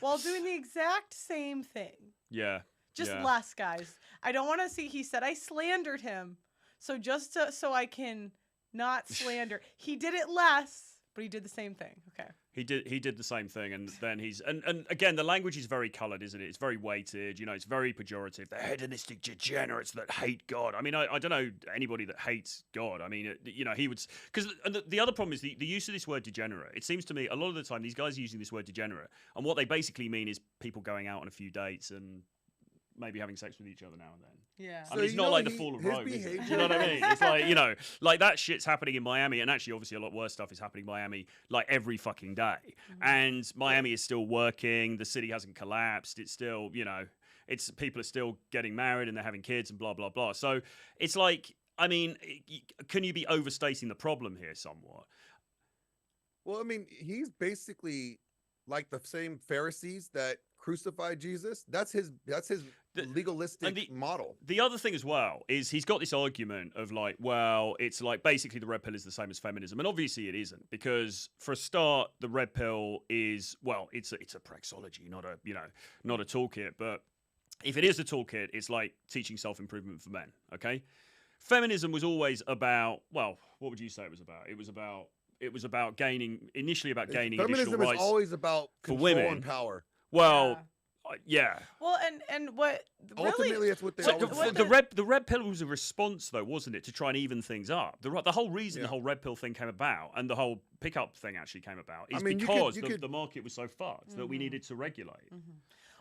while doing the exact same thing. Yeah. Just less, guys. I don't want to see. He said I slandered him, so so I can not slander. He did it less, but he did the same thing. Okay. He did the same thing, and then he's and again, the language is very coloured, isn't it? It's very weighted. You know, it's very pejorative. The hedonistic degenerates that hate God. I mean, I don't know anybody that hates God. I mean, you know, he would, because the other problem is the use of this word degenerate. It seems to me a lot of the time these guys are using this word degenerate, and what they basically mean is people going out on a few dates and maybe having sex with each other now and then. Yeah. I mean, it's not like the fall of Rome, is it? Do you know what I mean? It's like, you know, like that shit's happening in Miami, and actually, obviously, a lot worse stuff is happening in Miami, like every fucking day. And Miami is still working. The city hasn't collapsed. It's still, you know, people are still getting married and they're having kids and blah, blah, blah. So it's like, I mean, can you be overstating the problem here somewhat? Well, I mean, he's basically like the same Pharisees that crucified Jesus. That's his legalistic model. The other thing as well is he's got this argument of like, well, it's like basically the red pill is the same as feminism, and obviously it isn't, because for a start, the red pill is, well, it's a praxology, not a toolkit. But if it is a toolkit, it's like teaching self-improvement for men. Okay, feminism was always about, well, what would you say it was about? It was about gaining additional rights. Feminism is always about for control women and power. Well, yeah. Well, and what ultimately really, that's what they. So the red pill was a response, though, wasn't it, to try and even things up? The whole reason the whole red pill thing came about, and the whole pickup thing actually came about, is because the market was so fucked that we needed to regulate.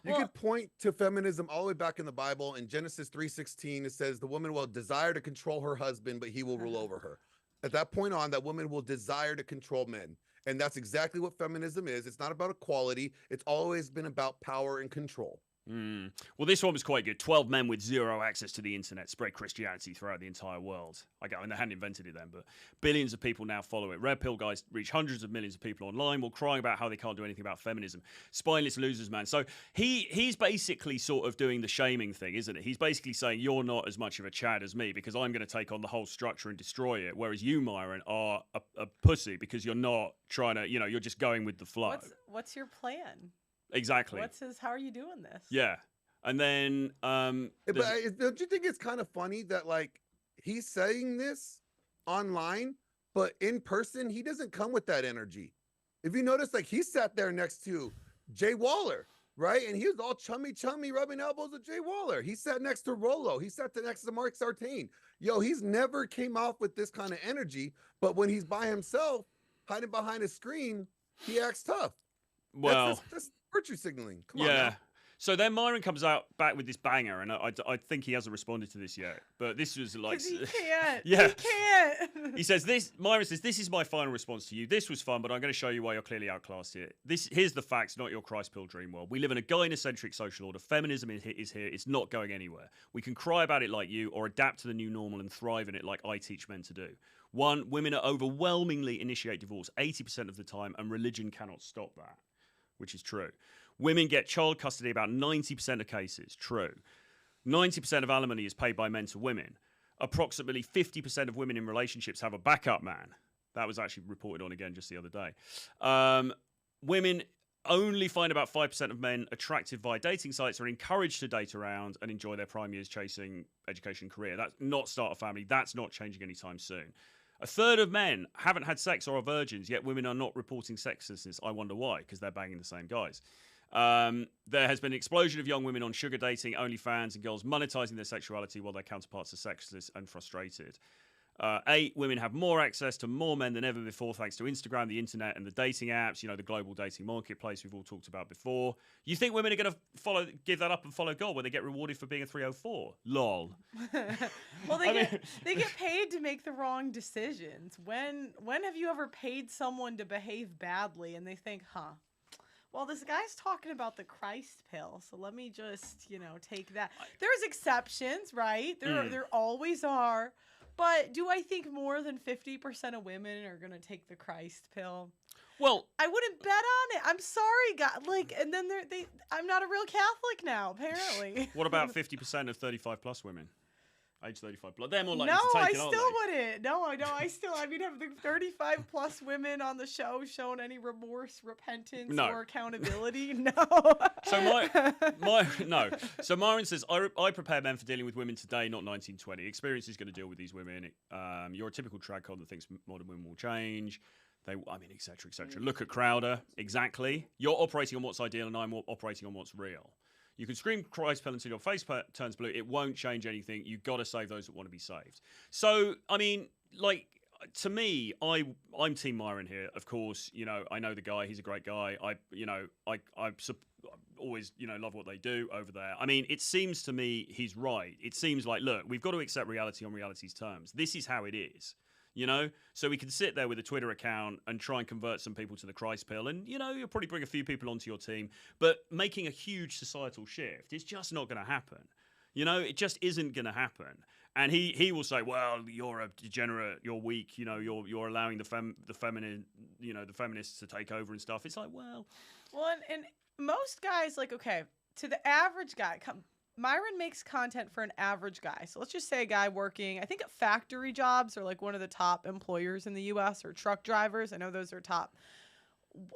You could point to feminism all the way back in the Bible. In Genesis 3:16, it says the woman will desire to control her husband, but he will rule over her. At that point on, that woman will desire to control men. And that's exactly what feminism is. It's not about equality. It's always been about power and control. Well, this one was quite good. 12 men with zero access to the internet spread Christianity throughout the entire world. I mean, they hadn't invented it then, but billions of people now follow it. Red pill guys reach hundreds of millions of people online while crying about how they can't do anything about feminism. Spineless losers, man. So he's basically sort of doing the shaming thing, isn't it? He's basically saying you're not as much of a Chad as me because I'm going to take on the whole structure and destroy it, whereas you, Myron, are a pussy because you're not trying to, you're just going with the flow. What's your plan? Exactly. How are you doing this? Yeah. And then but don't you think it's kind of funny that like he's saying this online, but in person he doesn't come with that energy. if you notice, like he sat there next to Jay Waller, right? And he was all chummy, rubbing elbows with Jay Waller. He sat next to Rolo. He sat next to Mark Sartain. Yo, he's never came off with this kind of energy, but when he's by himself, hiding behind a screen, he acts tough. Well, that's virtue signaling. Come on. Yeah. So then Myron comes out back with this banger, and I think he hasn't responded to this yet. But this was like, he can't. Yeah, he can't. He says this. Myron says, "This is my final response to you. This was fun, but I'm going to show you why you're clearly outclassed here. Here's the facts, not your Christ pill dream world. We live in a gynocentric social order. Feminism is here. It's not going anywhere. We can cry about it like you, or adapt to the new normal and thrive in it like I teach men to do. One, women are overwhelmingly initiate divorce 80% of the time, and religion cannot stop that, which is true. Women get child custody about 90% of cases. True. 90% of alimony is paid by men to women. Approximately 50% of women in relationships have a backup man. That was actually reported on again just the other day. Women only find about 5% of men attractive via dating sites, are encouraged to date around and enjoy their prime years chasing education career. That's not start a family. That's not changing anytime soon. A third of men haven't had sex or are virgins, yet women are not reporting sexlessness. I wonder why, because they're banging the same guys. There has been an explosion of young women on sugar dating, OnlyFans, and girls monetizing their sexuality while their counterparts are sexless and frustrated. 8, women have more access to more men than ever before thanks to Instagram, the internet, and the dating apps, the global dating marketplace we've all talked about before. You think women are going to give that up and follow God when they get rewarded for being a 304? Lol. Well, they get paid to make the wrong decisions. When have you ever paid someone to behave badly and they think, well, this guy's talking about the Christ pill, so let me just, take that. There's exceptions, right? There always are. But do I think more than 50% of women are going to take the Christ pill? Well, I wouldn't bet on it. I'm sorry, God. And then I'm not a real Catholic now, apparently. What about 50% of 35+ women? Age 35 plus. They're more likely no, to take I it, aren't still they? wouldn't. No, I know. Have the 35+ women on the show shown any remorse, repentance, or accountability? No. So So Myron says, I prepare men for dealing with women today, not 1920. Experience is going to deal with these women. You're a typical tradcon that thinks modern women will change. Et cetera, et cetera. Look at Crowder. Exactly. You're operating on what's ideal, and I'm operating on what's real. You can scream Christ pill until your face turns blue. It won't change anything. You've got to save those that want to be saved. So, to me, I'm Team Myron here. Of course, I know the guy. He's a great guy. I always, love what they do over there. It seems to me he's right. It seems like, look, we've got to accept reality on reality's terms. This is how it is. So we can sit there with a Twitter account and try and convert some people to the Christ pill, and you'll probably bring a few people onto your team, but making a huge societal shift, it's just not going to happen. It just isn't going to happen. And he will say, well, you're a degenerate, you're weak, you're allowing the feminine, the feminists to take over and stuff. It's like, well, and most guys, to the average guy, Myron makes content for an average guy. So let's just say a guy working, I think at factory jobs are one of the top employers in the US, or truck drivers. I know those are top.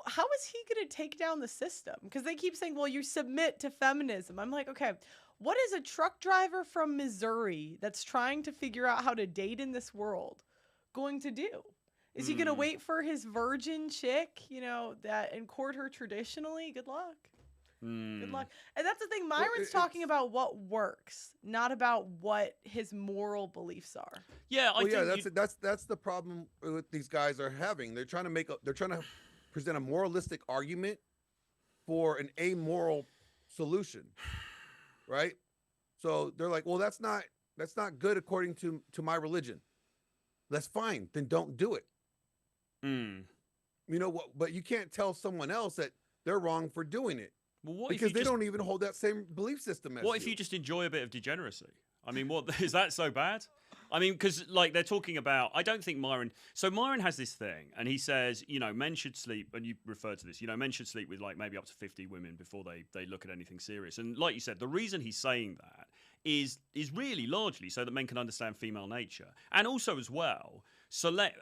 How is he going to take down the system? Because they keep saying, well, you submit to feminism. I'm like, okay, what is a truck driver from Missouri that's trying to figure out how to date in this world going to do? Is he going to wait for his virgin chick, and court her traditionally? Good luck. Good luck. And that's the thing. Myron's talking about what works, not about what his moral beliefs are. Yeah, that's the problem with these guys are having. They're trying to present a moralistic argument for an amoral solution, right? So they're like, well, that's not good according to my religion. That's fine. Then don't do it. But you can't tell someone else that they're wrong for doing it. Well, because they don't even hold that same belief system as What if you just enjoy a bit of degeneracy? What is that so bad? Because they're talking about, I don't think Myron. So Myron has this thing, and he says, men should sleep, and you refer to this, men should sleep with maybe up to 50 women before they look at anything serious. And like you said, the reason he's saying that is really largely so that men can understand female nature, and also as well.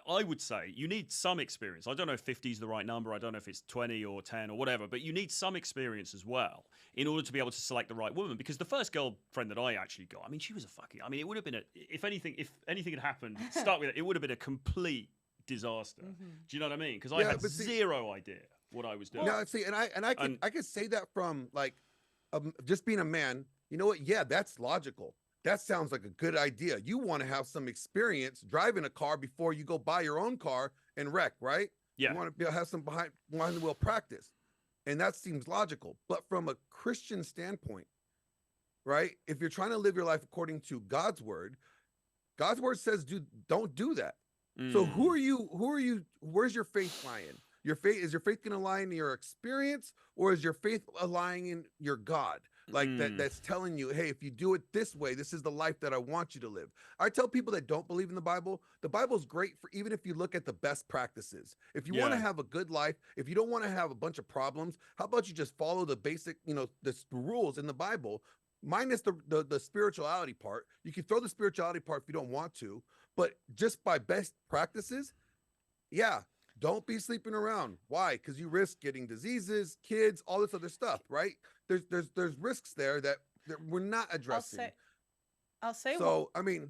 I would say you need some experience. I don't know if 50 is the right number. I don't know if it's 20 or 10 or whatever, but you need some experience as well in order to be able to select the right woman. Because the first girlfriend that I actually got, she was a fucking. It would have been if anything had happened, start with it would have been a complete disaster. Do you know what I mean? Because I had zero idea what I was doing. No, see, and I could say that from like just being a man. You know what? Yeah, that's logical. That sounds like a good idea. You want to have some experience driving a car before you go buy your own car and wreck, right? Yeah. You want to have some behind the wheel practice. And that seems logical. But from a Christian standpoint, right? If you're trying to live your life according to God's word says don't do that. So who are you? Where's your faith lying? Is your faith going to lie in your experience, or is your faith lying in your God? Like that's telling you, hey, if you do it this way, this is the life that I want you to live. I tell people that don't believe in the Bible's great for even if you look at the best practices. If you want to have a good life, if you don't want to have a bunch of problems, how about you just follow the basic, the rules in the Bible, minus the spirituality part. You can throw the spirituality part if you don't want to, but just by best practices, don't be sleeping around. Why? Because you risk getting diseases, kids, all this other stuff, right? There's risks there that we're not addressing. I'll say again,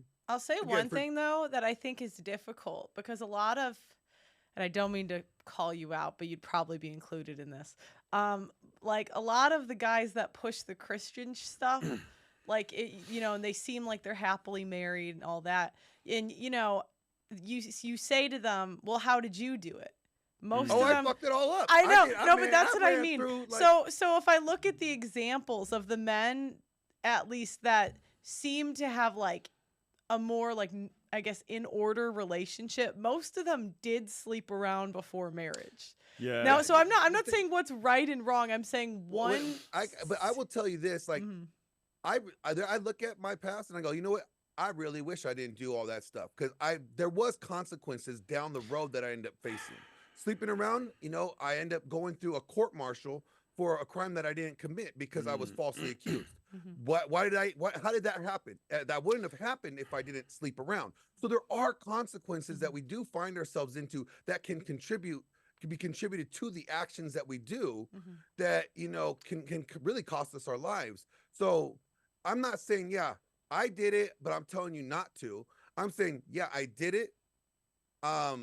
one thing though that I think is difficult, because a lot of, and I don't mean to call you out, but you'd probably be included in this. Like a lot of the guys that push the Christian stuff, like and they seem like they're happily married and all that, and you say to them, well, how did you do it? Most of them, I fucked it all up. I know, but that's what I mean. So if I look at the examples of the men, at least that seem to have like a more like, I guess, in order relationship, most of them did sleep around before marriage. Yeah. Now, so I'm not saying what's right and wrong. I'm saying one. But I will tell you this, like, I look at my past and I go, you know what? I really wish I didn't do all that stuff, because there was consequences down the road that I ended up facing. Sleeping around, I end up going through a court martial for a crime that I didn't commit because I was falsely accused. How did that happen? That wouldn't have happened if I didn't sleep around. So there are consequences that we do find ourselves into that can be contributed to the actions that we do that, can really cost us our lives. So I'm not saying, I did it, but I'm telling you not to. I'm saying, I did it. I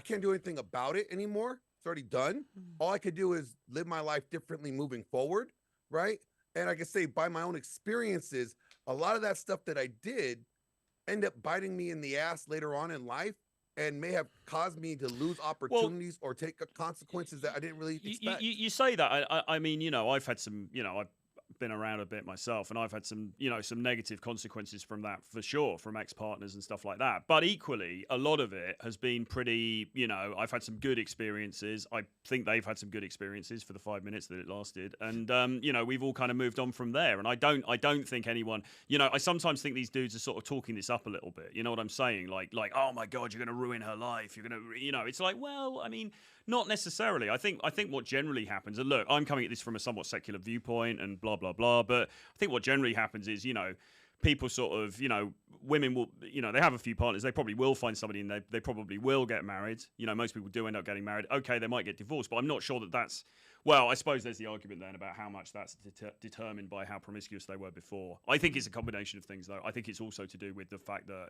can't do anything about it anymore. It's already done. All I could do is live my life differently moving forward, right? And I can say by my own experiences, a lot of that stuff that I did end up biting me in the ass later on in life, and may have caused me to lose opportunities or take consequences that I didn't really expect. You say that. I mean, I've had some, I've been around a bit myself, and I've had some negative consequences from that for sure, from ex-partners and stuff like that. But equally, a lot of it has been pretty, I've had some good experiences. I think they've had some good experiences for the 5 minutes that it lasted, and we've all kind of moved on from there. And I don't think anyone, I sometimes think these dudes are sort of talking this up a little bit. You know what I'm saying? Like, oh my God, you're going to ruin her life. You're going to, it's like, well, I mean, not necessarily. I think what generally happens, and look, I'm coming at this from a somewhat secular viewpoint and blah, blah, blah, but I think what generally happens is, people sort of, women will, they have a few partners, they probably will find somebody, and they probably will get married. Most people do end up getting married. Okay, they might get divorced, but I'm not sure that's, well, I suppose there's the argument then about how much that's determined by how promiscuous they were before. I think it's a combination of things, though. I think it's also to do with the fact that,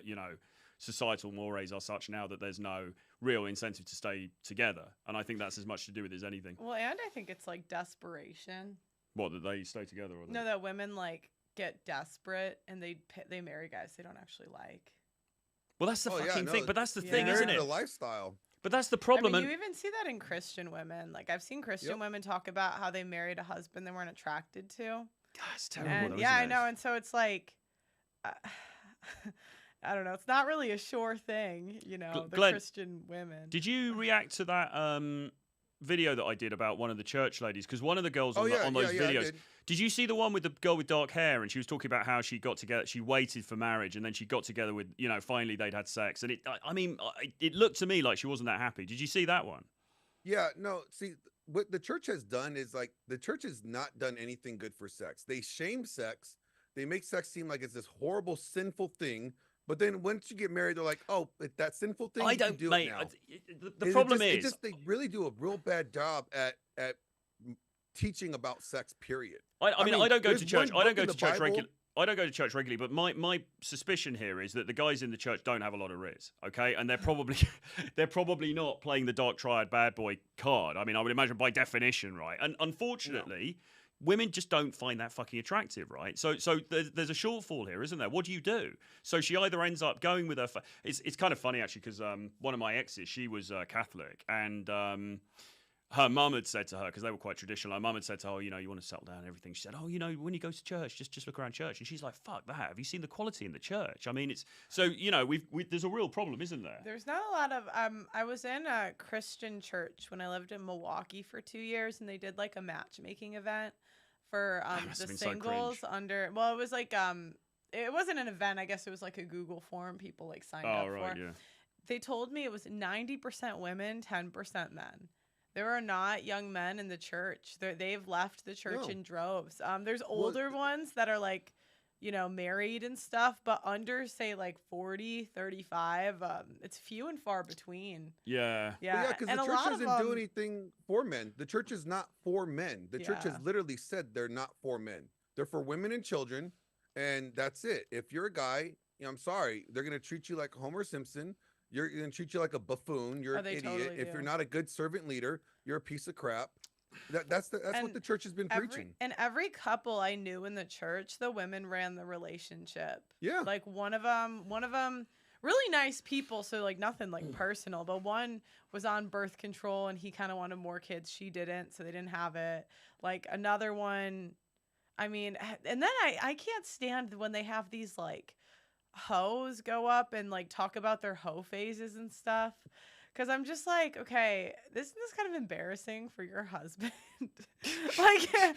societal mores are such now that there's no real incentive to stay together. And I think that's as much to do with it as anything. Well, and I think it's like desperation. What, that they stay together? Or no, that women like get desperate and they marry guys they don't actually like. Well, that's the fucking thing. But that's the thing, isn't it? The lifestyle. But that's the problem. I mean, you even see that in Christian women. Like, I've seen Christian women talk about how they married a husband they weren't attracted to. God, it's terrible. And, I know. And so it's like, I don't know. It's not really a sure thing, the Glenn, Christian women. Did you react to that video that I did about one of the church ladies? Because one of the girls on those videos. Did you see the one with the girl with dark hair? And she was talking about how she got together. She waited for marriage, and then she got together with, finally they'd had sex. And it looked to me like she wasn't that happy. Did you see that one? Yeah, no. See, what the church has done is like the church has not done anything good for sex. They shame sex. They make sex seem like it's this horrible, sinful thing. But then once you get married, they're like, "Oh, that sinful thing." I don't do it now. The problem is they really do a real bad job at teaching about sex. Period. I mean, I don't go to church. I don't go to church regularly. I don't go to church regularly, but my suspicion here is that the guys in the church don't have a lot of riz, okay? And they're probably not playing the dark triad bad boy card. I mean, I would imagine by definition, right? And unfortunately, women just don't find that fucking attractive, right? So there's a shortfall here, isn't there? What do you do? So she either ends up going with her... It's kind of funny, actually, because one of my exes, she was Catholic, and... her mum had said to her, because they were quite traditional, her mum had said to her, oh, you know, you want to settle down and everything. She said, oh, you know, when you go to church, just look around church. And she's like, fuck that. Have you seen the quality in the church? I mean, it's... So, you know, there's a real problem, isn't there? There's not a lot of... I was in a Christian church when I lived in Milwaukee for 2 years, and they did, like, a matchmaking event for the singles under... Well, it was like... It wasn't an event. I guess it was like a Google form people, like, signed up for. Yeah. They told me it was 90% women, 10% men. There are not young men in the church. They've left the church in droves. There's older ones that are like, you know, married and stuff, but under, say, like 40, 35, it's few and far between. Yeah. Yeah, because the church doesn't do anything for men. The church is not for men. The church has literally said they're not for men. They're for women and children, and that's it. If you're a guy, you know, I'm sorry, they're going to treat you like Homer Simpson. You're going to treat you like a buffoon. You're an idiot. Totally if you're not a good servant leader, you're a piece of crap. That's what the church has been preaching. And every couple I knew in the church, the women ran the relationship. Yeah. Like one of them, really nice people. So like nothing like personal, but one was on birth control and he kind of wanted more kids. She didn't. So they didn't have it. Like another one, I mean, and then I can't stand when they have these like hoes go up and like talk about their hoe phases and stuff, because I'm just like, okay, this is kind of embarrassing for your husband. like I'm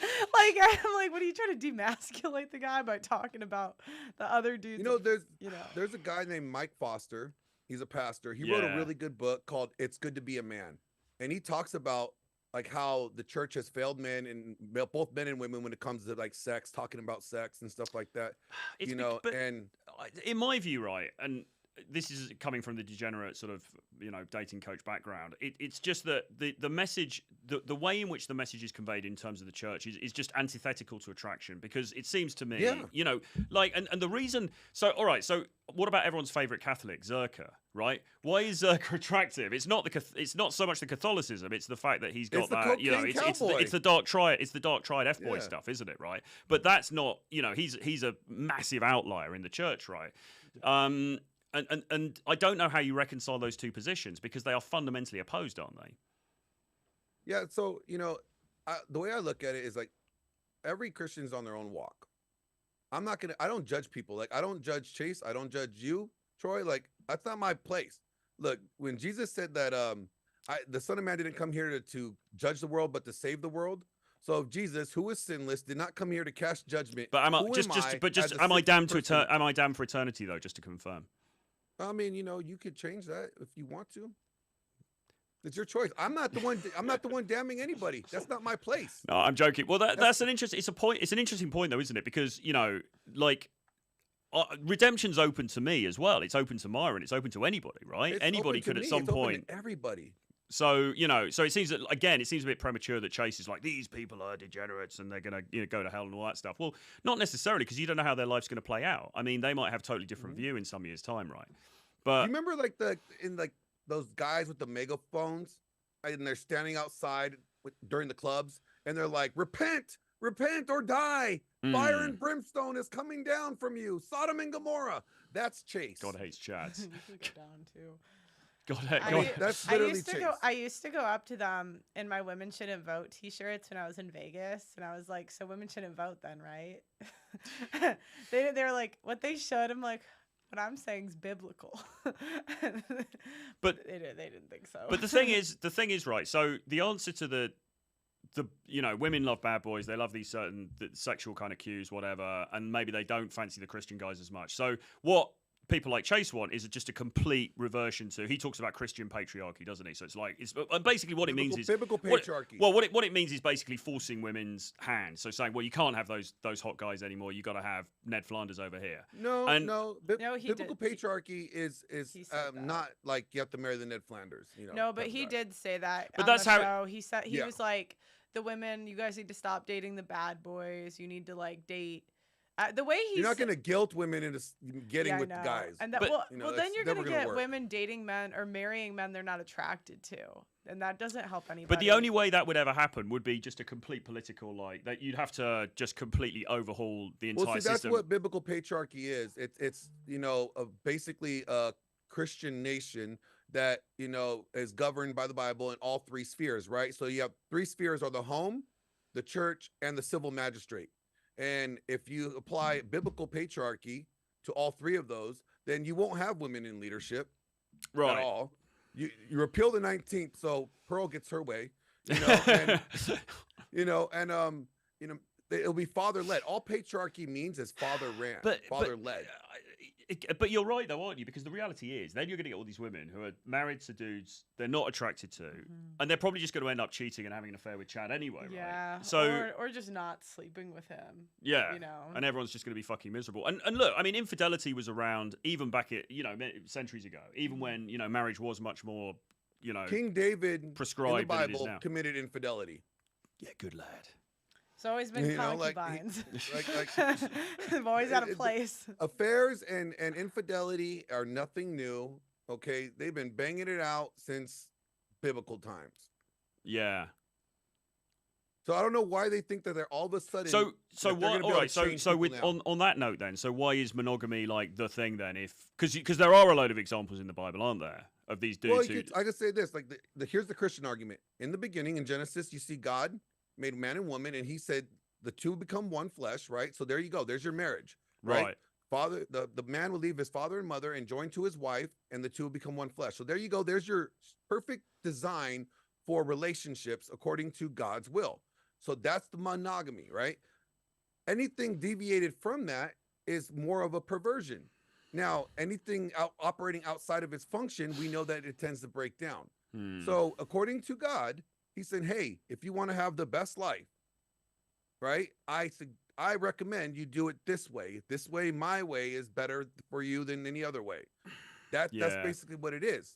like, what are you trying to demasculate the guy by talking about the other dudes? You know, there's a guy named Mike Foster. He's a pastor. He wrote a really good book called "It's Good to Be a Man," and he talks about like how the church has failed men and both men and women when it comes to like sex, talking about sex and stuff like that. And in my view, right, and this is coming from the degenerate sort of, you know, dating coach background. It's just that the message, the way in which the message is conveyed in terms of the church is just antithetical to attraction, because it seems to me, you know, like, and the reason, so, all right, so what about everyone's favorite Catholic, Zerka, right? Why is Zerka attractive? It's not so much the Catholicism, it's the fact that he's got that, you know, it's the dark triad F-boy stuff, isn't it, right? But that's not, you know, he's a massive outlier in the church, right? And I don't know how you reconcile those two positions, because they are fundamentally opposed, aren't they? Yeah, so, you know, the way I look at it is like every Christian's on their own walk. I don't judge people. Like, I don't judge Chase. I don't judge you, Troy. Like, that's not my place. Look, when Jesus said that the Son of Man didn't come here to judge the world, but to save the world. So if Jesus, who is sinless, did not come here to cast judgment, but am I damned for eternity, though, just to confirm? I mean, you know, you could change that if you want to. It's your choice. I'm not the one damning anybody. That's not my place. No, I'm joking. Well, that's an interesting. It's an interesting point, though, isn't it? Because, you know, like, redemption's open to me as well. It's open to Myron. It's open to anybody, right? Anybody could at some point. Everybody. So, you know, so it seems that, again, it seems a bit premature that Chase is like, these people are degenerates and they're going to, you know, go to hell and all that stuff. Well, not necessarily, because you don't know how their life's going to play out. I mean, they might have a totally different view in some years' time, right? But you remember like those guys with the megaphones and they're standing outside during the clubs and they're like, repent or die. Fire and brimstone is coming down from you. Sodom and Gomorrah. That's Chase. God hates chads. down too. That's literally Chase. I used to go up to them in my "Women Shouldn't Vote" t-shirts when I was in Vegas, and I was like, "So women shouldn't vote then, right?" They're like, "What they should?" I'm like, "What I'm saying is biblical." But they didn't think so. But the thing is, right? So the answer to the you know, women love bad boys. They love these certain sexual kind of cues, whatever, and maybe they don't fancy the Christian guys as much. So what people like Chase want is just a complete reversion to, he talks about Christian patriarchy, doesn't he? So it's like, and basically what it means is biblical patriarchy. What it means is basically forcing women's hand. So saying, well, you can't have those hot guys anymore. You got to have Ned Flanders over here. Biblical patriarchy is not like you have to marry the Ned Flanders. You know. No, but he did say that. But that's how he said. He was like, the women, you guys need to stop dating the bad boys. You need to like date The way he's You're not going to guilt women into getting with the know. guys. And that, But- well, then you're never going to gonna get work. women dating men or marrying men they're not attracted to, and that doesn't help anybody. But the only way that would ever happen would be just a complete political, like, that you'd have to just completely overhaul the entire Well, see, that's system. what biblical patriarchy is. It's basically a Christian nation that, is governed by the Bible in all three spheres, right? So you have three spheres are the home, the church, and the civil magistrate. And if you apply biblical patriarchy to all three of those, then you won't have women in leadership Right. at all. You repeal the 19th, so Pearl gets her way, and, it'll be father-led. All patriarchy means is father ran, father-led. But you're right, though, aren't you? Because the reality is, then you're going to get all these women who are married to dudes they're not attracted to, and they're probably just going to end up cheating and having an affair with Chad anyway, yeah. right? So, or just not sleeping with him. yeah, You know. and everyone's just going to be fucking miserable. And look, I mean, infidelity was around even back at centuries ago, even when marriage was much more King David prescribed in the than it is Bible now. committed infidelity. Yeah, good lad. It's always been like, concubines. like They've always had a place. affairs and infidelity are nothing new. Okay, they've been banging it out since biblical times. Yeah. So I don't know why they think that they're all of a sudden. So that they're what? gonna be All able right. to So change so people with now. on that note then. So why is monogamy like the thing then? Because there are a load of examples in the Bible, aren't there, of these dudes Well, who? I can say this: like here's the Christian argument. In the beginning, in Genesis, you see God made man and woman, and He said the two become one flesh. Right. So there you go. There's your marriage. Right. Father, the man will leave his father and mother and join to his wife, and the two will become one flesh. So there you go. There's your perfect design for relationships according to God's will. So that's the monogamy, right? Anything deviated from that is more of a perversion. Now, anything operating outside of its function, we know that it tends to break down. So according to God, He said, hey, if you want to have the best life, right? I recommend you do it this way. This way, my way is better for you than any other way. That's basically what it is.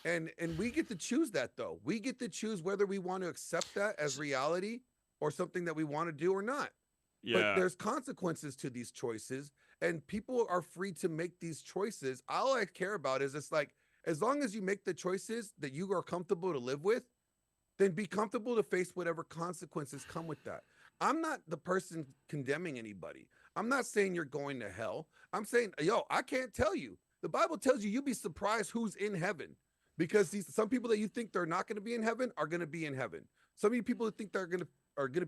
And we get to choose that, though. We get to choose whether we want to accept that as reality or something that we want to do or not. Yeah. But there's consequences to these choices, and people are free to make these choices. All I care about is it's like, as long as you make the choices that you are comfortable to live with, then be comfortable to face whatever consequences come with that. I'm not the person condemning anybody. I'm not saying you're going to hell. I'm saying, I can't tell you. The Bible tells you you'd be surprised who's in heaven, because some people that you think they're not going to be in heaven are going to be in heaven. Some of you people that think they're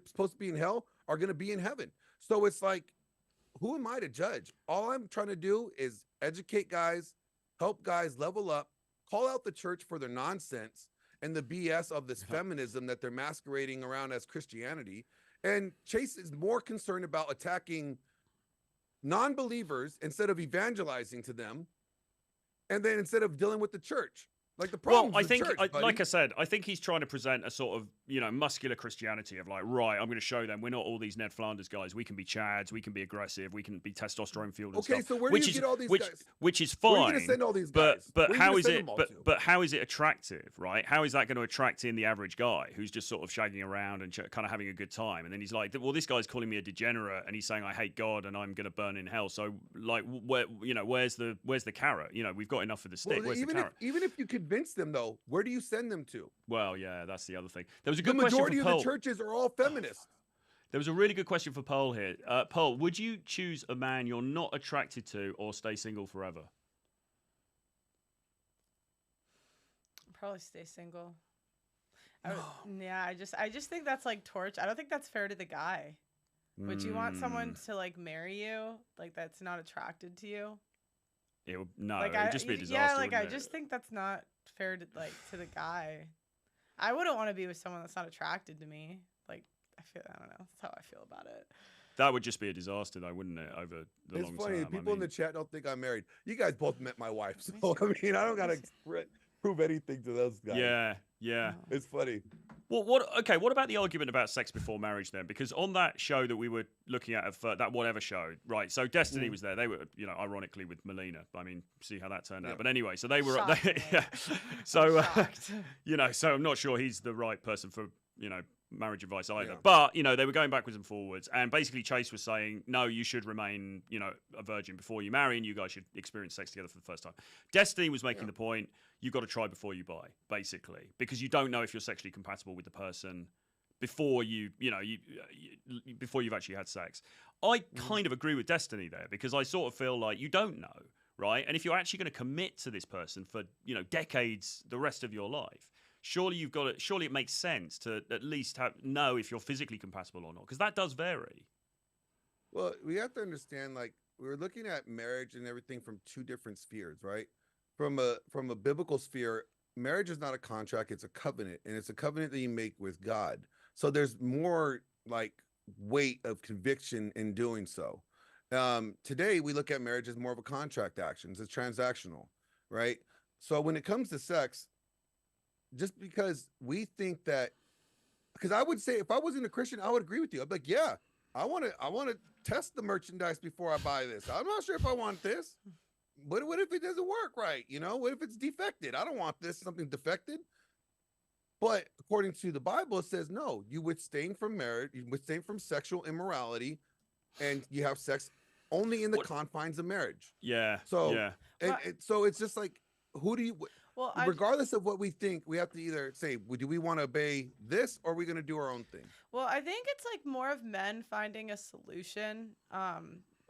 supposed to be in hell are going to be in heaven. So it's like, who am I to judge? All I'm trying to do is educate guys, help guys level up, call out the church for their nonsense and the BS of this feminism that they're masquerading around as Christianity. And Chase is more concerned about attacking non-believers instead of evangelizing to them, and then instead of dealing with the church. Like the problem. Well, I think, like I said, I think he's trying to present a sort of, muscular Christianity of like, right, I'm going to show them we're not all these Ned Flanders guys. We can be Chads, we can be aggressive, we can be testosterone fueled. Okay, and stuff, so where do you get all these guys? Which is Where fine. are you going to send all these guys? But Where are you how gonna is send it? them all to? But how is it attractive, right? How is that going to attract in the average guy who's just sort of shagging around and kind of having a good time? And then he's like, well, this guy's calling me a degenerate, and he's saying I hate God and I'm going to burn in hell. So like, where's the carrot? We've got enough of the stick. Well, Where's the carrot? even if you convince them, though, where do you send them to? Well, yeah, that's the other thing. There was a The good question majority for of Pearl. the churches are all feminists. There was a really good question for Pearl here. Pearl, would you choose a man you're not attracted to or stay single forever? Probably stay single. I just think that's like torture. I don't think that's fair to the guy. Would you want someone to like marry you like that's not attracted to you? It would just be a disaster. Yeah, wouldn't I it? just think that's not fair to the guy. I wouldn't want to be with someone that's not attracted to me. Like I don't know. That's how I feel about it. That would just be a disaster, though, wouldn't it? Over the long It's funny. term. People in the chat don't think I'm married. You guys both met my wife, so I mean, I don't gotta prove anything to those guys. Yeah. It's funny. Well, what about the argument about sex before marriage then? Because on that show that we were looking at that whatever show, right? So Destiny was there. They were, ironically with Melina. I mean, see how that turned out. But anyway, so they were, So, so I'm not sure he's the right person for, marriage advice either. Yeah. But, you know, they were going backwards and forwards. And basically Chase was saying, no, you should remain, you know, a virgin before you marry, and you guys should experience sex together for the first time. Destiny was making the point, you've got to try before you buy, basically, because you don't know if you're sexually compatible with the person before before you've actually had sex. I kind of agree with Destiny there, because I sort of feel like you don't know, right? And if you're actually going to commit to this person for, you know, decades, the rest of your life, surely it makes sense to at least know if you're physically compatible or not, because that does vary. Well, we have to understand, like, we're looking at marriage and everything from two different spheres, right? From a biblical sphere, marriage is not a contract, it's a covenant, and it's a covenant that you make with God. So there's more like weight of conviction in doing so. Today we look at marriage as more of a contract action. It's transactional, right? So when it comes to sex, just because we think that, because I would say if I wasn't a Christian, I would agree with you. I'd be like, yeah, I want to test the merchandise before I buy this. I'm not sure if I want this. What if it doesn't work right? You know, what if it's defected? I don't want this, something defected. But according to the Bible, it says, no, you abstain from marriage, you abstain from sexual immorality, and you have sex only in the confines of marriage. Yeah. So, yeah. And so it's just like, who do you, well, regardless of what we think, we have to either say, do we want to obey this, or are we going to do our own thing? Well, I think it's like more of men finding a solution.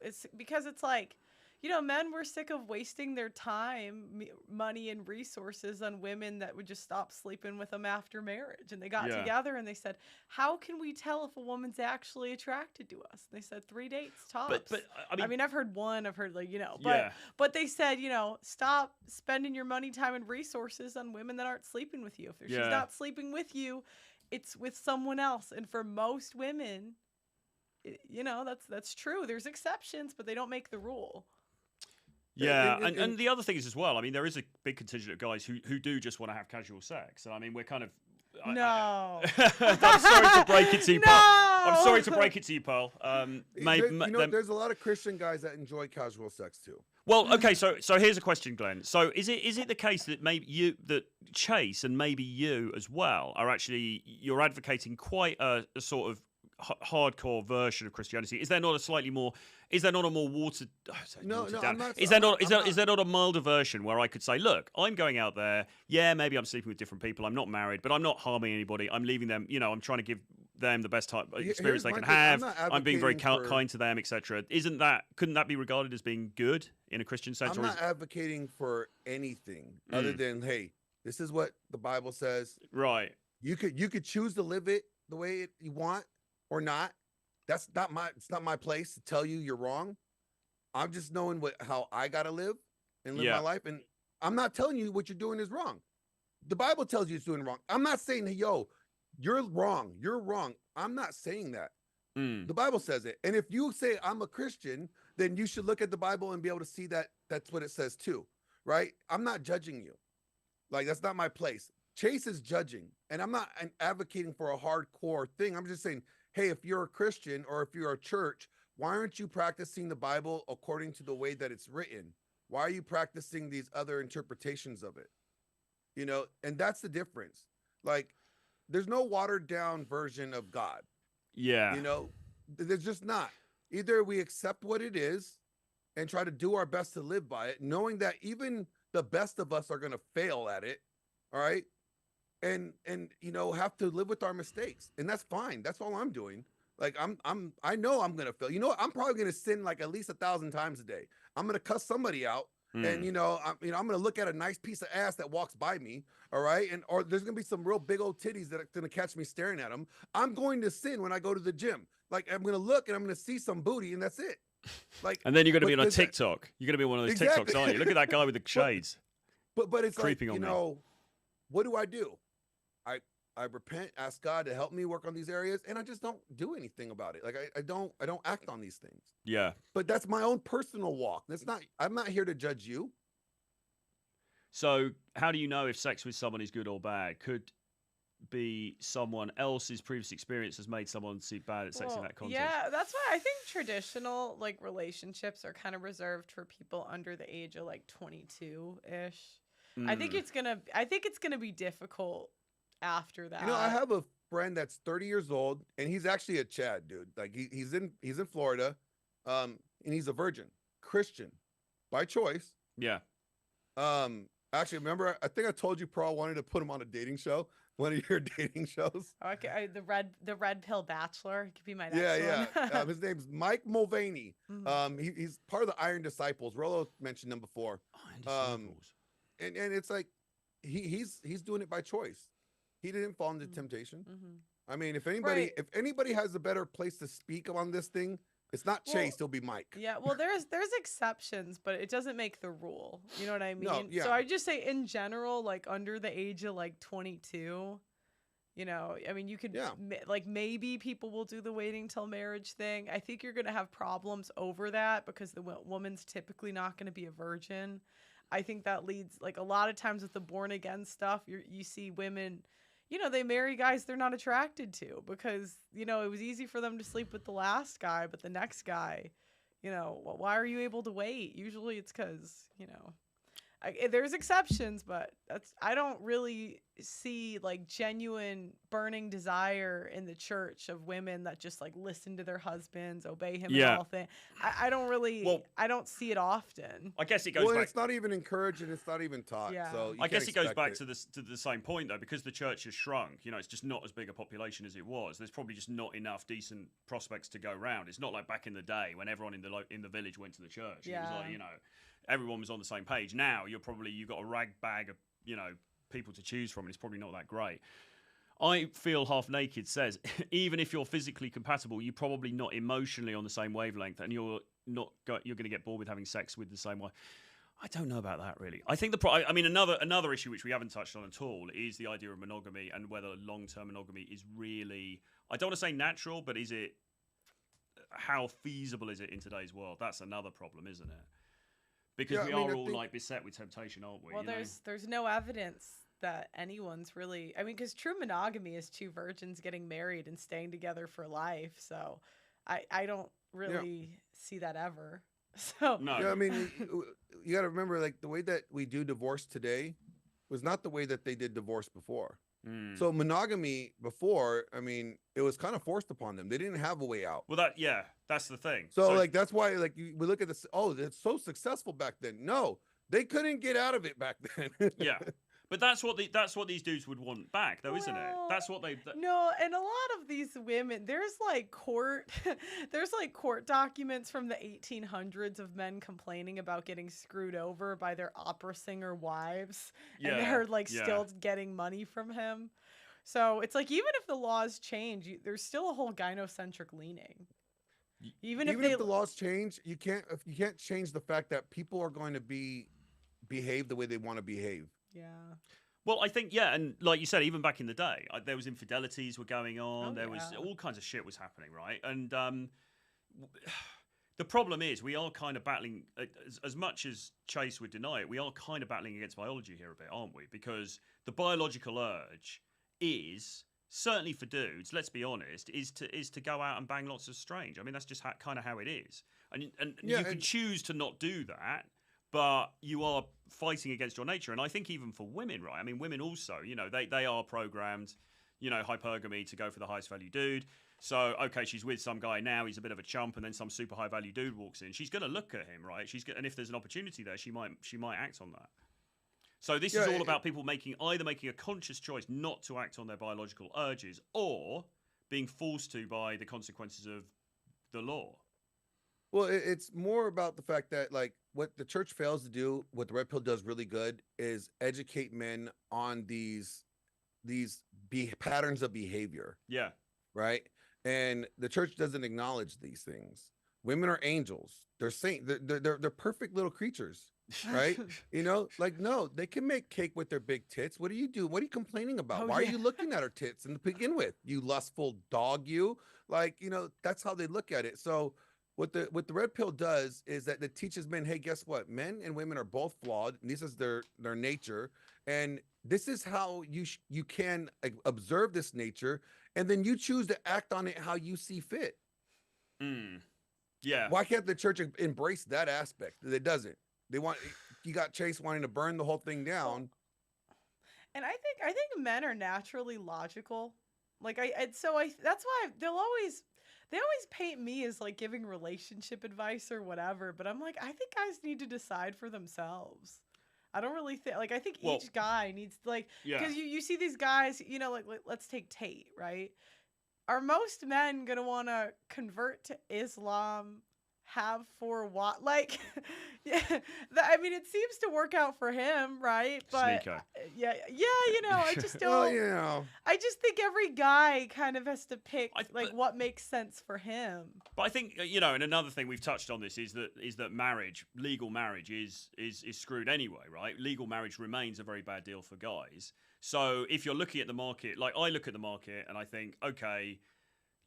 It's because it's like, you know, men were sick of wasting their time, money, and resources on women that would just stop sleeping with them after marriage. And they got together and they said, how can we tell if a woman's actually attracted to us? And they said 3 dates tops. But I mean, I've heard one, I've heard, like, you know, but they said, you know, stop spending your money, time, and resources on women that aren't sleeping with you. If she's not sleeping with you, it's with someone else. And for most women, you know, that's true. There's exceptions, but they don't make the rule. Yeah, and the other thing is as well, I mean, there is a big contingent of guys who do just want to have casual sex. And I mean, we're kind of... No. I'm sorry to break it to you, Pearl. I'm sorry to break it to you, Pearl. There's a lot of Christian guys that enjoy casual sex too. Well, okay, so here's a question, Glenn. So is it the case that maybe that Chase and maybe you as well are actually, you're advocating quite a sort of hardcore version of Christianity? Is there not a more watered down? Is there not a milder version where I could say, look, I'm going out there, maybe I'm sleeping with different people, I'm not married, but I'm not harming anybody, I'm leaving them, you know, I'm trying to give them the best experience they can have, I'm being very kind to them, etc. Couldn't that be regarded as being good in a Christian sense? I'm not advocating for anything other than, hey, this is what the Bible says. Right. You could choose to live it the way you want or not. It's not my place to tell you you're wrong. I'm just knowing how I gotta live and live my life. And I'm not telling you what you're doing is wrong. The Bible tells you it's doing wrong. I'm not saying, hey, yo, you're wrong. You're wrong. I'm not saying that. The Bible says it. And if you say I'm a Christian, then you should look at the Bible and be able to see that that's what it says too, right? I'm not judging you. Like, that's not my place. Chase is judging, and I'm not advocating for a hardcore thing. I'm just saying, hey, if you're a Christian or if you're a church, why aren't you practicing the Bible according to the way that it's written? Why are you practicing these other interpretations of it? You know, and that's the difference. Like, there's no watered down version of God. Yeah. You know, there's just not. Either we accept what it is and try to do our best to live by it, knowing that even the best of us are going to fail at it. All right. And you know, have to live with our mistakes, and that's fine. That's all I'm doing. Like, I know I'm gonna fail. You know what? I'm probably gonna sin like at least 1,000 times a day. I'm gonna cuss somebody out, and I'm gonna look at a nice piece of ass that walks by me. All right, or there's gonna be some real big old titties that are gonna catch me staring at them. I'm going to sin when I go to the gym. Like, I'm gonna look and I'm gonna see some booty, and that's it. Like, and then you're gonna be on a TikTok. You're gonna be one of those TikToks, aren't you? Look at that guy with the shades. But it's creeping like, on me. Know, what do? I repent, ask God to help me work on these areas, and I just don't do anything about it. Like, I don't act on these things. Yeah. But that's my own personal walk. I'm not here to judge you. So how do you know if sex with someone is good or bad? Could be someone else's previous experience has made someone see bad at sex in that context. Yeah, that's why I think traditional like relationships are kind of reserved for people under the age of like 22-ish. I think it's gonna be difficult after that. You know, I have friend that's 30 years old, and he's actually a Chad, dude. Like he's in Florida, and he's a virgin, Christian, by choice. Yeah. Actually, remember, I think I told you Pearl wanted to put him on a dating show, one of your dating shows. Okay, the red pill bachelor could be my next one. Yeah. His name's Mike Mulvaney. He's part of the Iron Disciples. Rollo mentioned him before. And it's like he's doing it by choice. He didn't fall into temptation. I mean, if anybody has a better place to speak on this thing, it's not Chase, it'll be Mike. Yeah, well, there's exceptions, but it doesn't make the rule. You know what I mean? No, yeah. So I just say in general, like under the age of like 22, you know, I mean, you could like maybe people will do the waiting till marriage thing. I think you're going to have problems over that because the woman's typically not going to be a virgin. I think that leads, like a lot of times with the born again stuff, you see women, you know, they marry guys they're not attracted to because, you know, it was easy for them to sleep with the last guy, but the next guy, you know, why are you able to wait? Usually it's because, you know, there's exceptions, but I don't really see like genuine burning desire in the church of women that just like listen to their husbands, obey him in all things. I don't really, I don't see it often. I guess it goes back. It's not even encouraged and it's not even taught. Yeah. So I guess it goes back to the same point though, because the church has shrunk. You know, it's just not as big a population as it was. There's probably just not enough decent prospects to go around. It's not like back in the day when everyone in the village went to the church. Yeah. It was like, you know, everyone was on the same page. Now you've got a rag bag of, you know, people to choose from, and it's probably not that great. I Feel Half Naked says, even if you're physically compatible, you're probably not emotionally on the same wavelength, and you're going to get bored with having sex with the same wife. I don't know about that really. I think I mean another issue which we haven't touched on at all is the idea of monogamy and whether long-term monogamy is really, I don't want to say natural, but is it, how feasible is it in today's world? That's another problem, isn't it? Because we are all like beset with temptation, aren't we? Well, there's no evidence that anyone's really, I mean, because true monogamy is two virgins getting married and staying together for life. So I don't really see that ever. So no. Yeah, I mean, you got to remember, like the way that we do divorce today was not the way that they did divorce before. So monogamy before, I mean, it was kind of forced upon them. They didn't have a way out. Well, that's the thing. So like that's why like we look at this. Oh, it's so successful back then. No, they couldn't get out of it back then. Yeah, but that's what these dudes would want back, though, isn't it? That's what they. No, and a lot of these women, there's like court documents from the 1800s of men complaining about getting screwed over by their opera singer wives, and they're like still getting money from him. So it's like even if the laws change, there's still a whole gynocentric leaning. Even if the laws change, you can't change the fact that people are going to behave the way they want to behave. Yeah. Well, I think, and like you said, even back in the day, there was infidelities were going on. There was all kinds of shit was happening, right? And the problem is we are kind of battling, as much as Chase would deny it, we are kind of battling against biology here a bit, aren't we? Because the biological urge is, certainly for dudes, let's be honest, is to go out and bang lots of strange. I mean, that's just kind of how it is. And you can choose to not do that, but you are fighting against your nature. And I think even for women, right? I mean, women also, you know, they are programmed, you know, hypergamy to go for the highest value dude. So, okay, she's with some guy now, he's a bit of a chump, and then some super high value dude walks in. She's going to look at him, right? And if there's an opportunity there, she might act on that. So this is all about people either making a conscious choice not to act on their biological urges or being forced to by the consequences of the law. Well, it's more about the fact that, like, what the church fails to do, what the red pill does really good, is educate men on these patterns of behavior. Yeah. Right? And the church doesn't acknowledge these things. Women are angels. They're saints. They're perfect little creatures. Right? You know, like, no, they can make cake with their big tits. What do you do? What are you complaining about? Why are you looking at her tits to begin with? You lustful dog, you. Like, you know, that's how they look at it. So what the red pill does is that it teaches men, hey, guess what? Men and women are both flawed, and this is their nature, and this is how you can observe this nature, and then you choose to act on it how you see fit. Yeah. Why can't the church embrace that aspect? It doesn't. You got Chase wanting to burn the whole thing down. And I think men are naturally logical. Like that's why they always paint me as like giving relationship advice or whatever, but I'm like, I think guys need to decide for themselves. I don't really think, like, I think each guy needs, like, because you see these guys, you know, like let's take Tate, right? Are most men gonna want to convert to Islam? Have for what? Like, yeah, I mean, it seems to work out for him, right? But yeah, you know, I just don't. Well, you know, I just think every guy kind of has to pick what makes sense for him. But I think, you know, and another thing we've touched on this is that marriage, legal marriage, is screwed anyway, right? Legal marriage remains a very bad deal for guys. So if you're looking at the market, like I look at the market and I think, okay,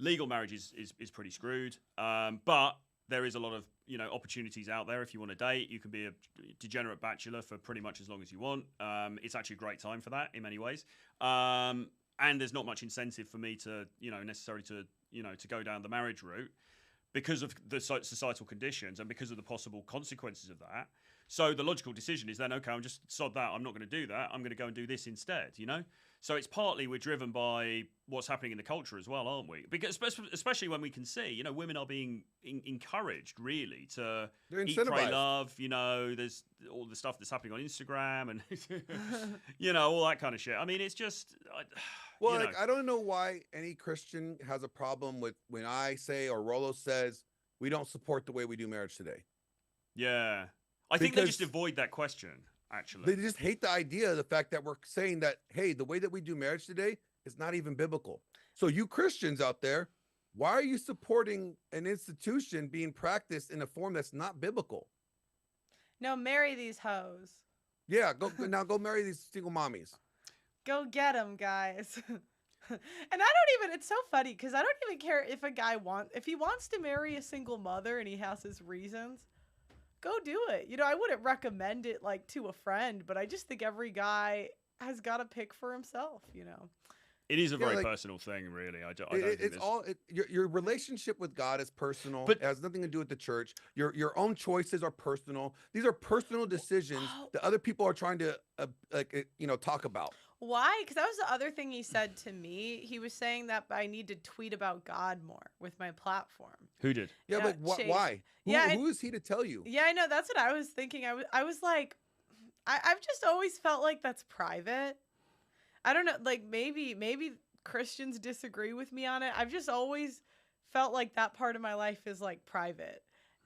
legal marriage is pretty screwed, but there is a lot of, you know, opportunities out there. If you want to date, you can be a degenerate bachelor for pretty much as long as you want. It's actually a great time for that in many ways. And there's not much incentive for me to, you know, necessarily to, you know, to go down the marriage route because of the societal conditions and because of the possible consequences of that. So the logical decision is then, okay, I'm just sod that. I'm not going to do that. I'm going to go and do this instead, you know? So it's partly we're driven by what's happening in the culture as well, aren't we? Because especially when we can see, you know, women are being encouraged really to eat, pray, love. You know, there's all the stuff that's happening on Instagram and, you know, all that kind of shit. I mean, it's just... Well, like, I don't know why any Christian has a problem with when I say or Rolo says we don't support the way we do marriage today. Yeah. I think they just avoid that question, actually. They just hate the idea of the fact that we're saying that, hey, the way that we do marriage today is not even biblical. So you Christians out there, why are you supporting an institution being practiced in a form that's not biblical? No, marry these hoes. Yeah, go marry these single mommies. Go get them, guys. And it's so funny because I don't even care if a guy if he wants to marry a single mother and he has his reasons. Go do it. You know, I wouldn't recommend it like to a friend, but I just think every guy has got to pick for himself, you know. It is a very personal thing, really. Your relationship with God is personal. But it has nothing to do with the church. Your own choices are personal. These are personal decisions that other people are trying to talk about. Why? Because that was the other thing he said to me. He was saying that I need to tweet about God more with my platform. Who did? Yeah, but why? Who is he to tell you? Yeah, I know. That's what I was thinking. I was like, I've just always felt like that's private. I don't know. Like maybe Christians disagree with me on it. I've just always felt like that part of my life is like private.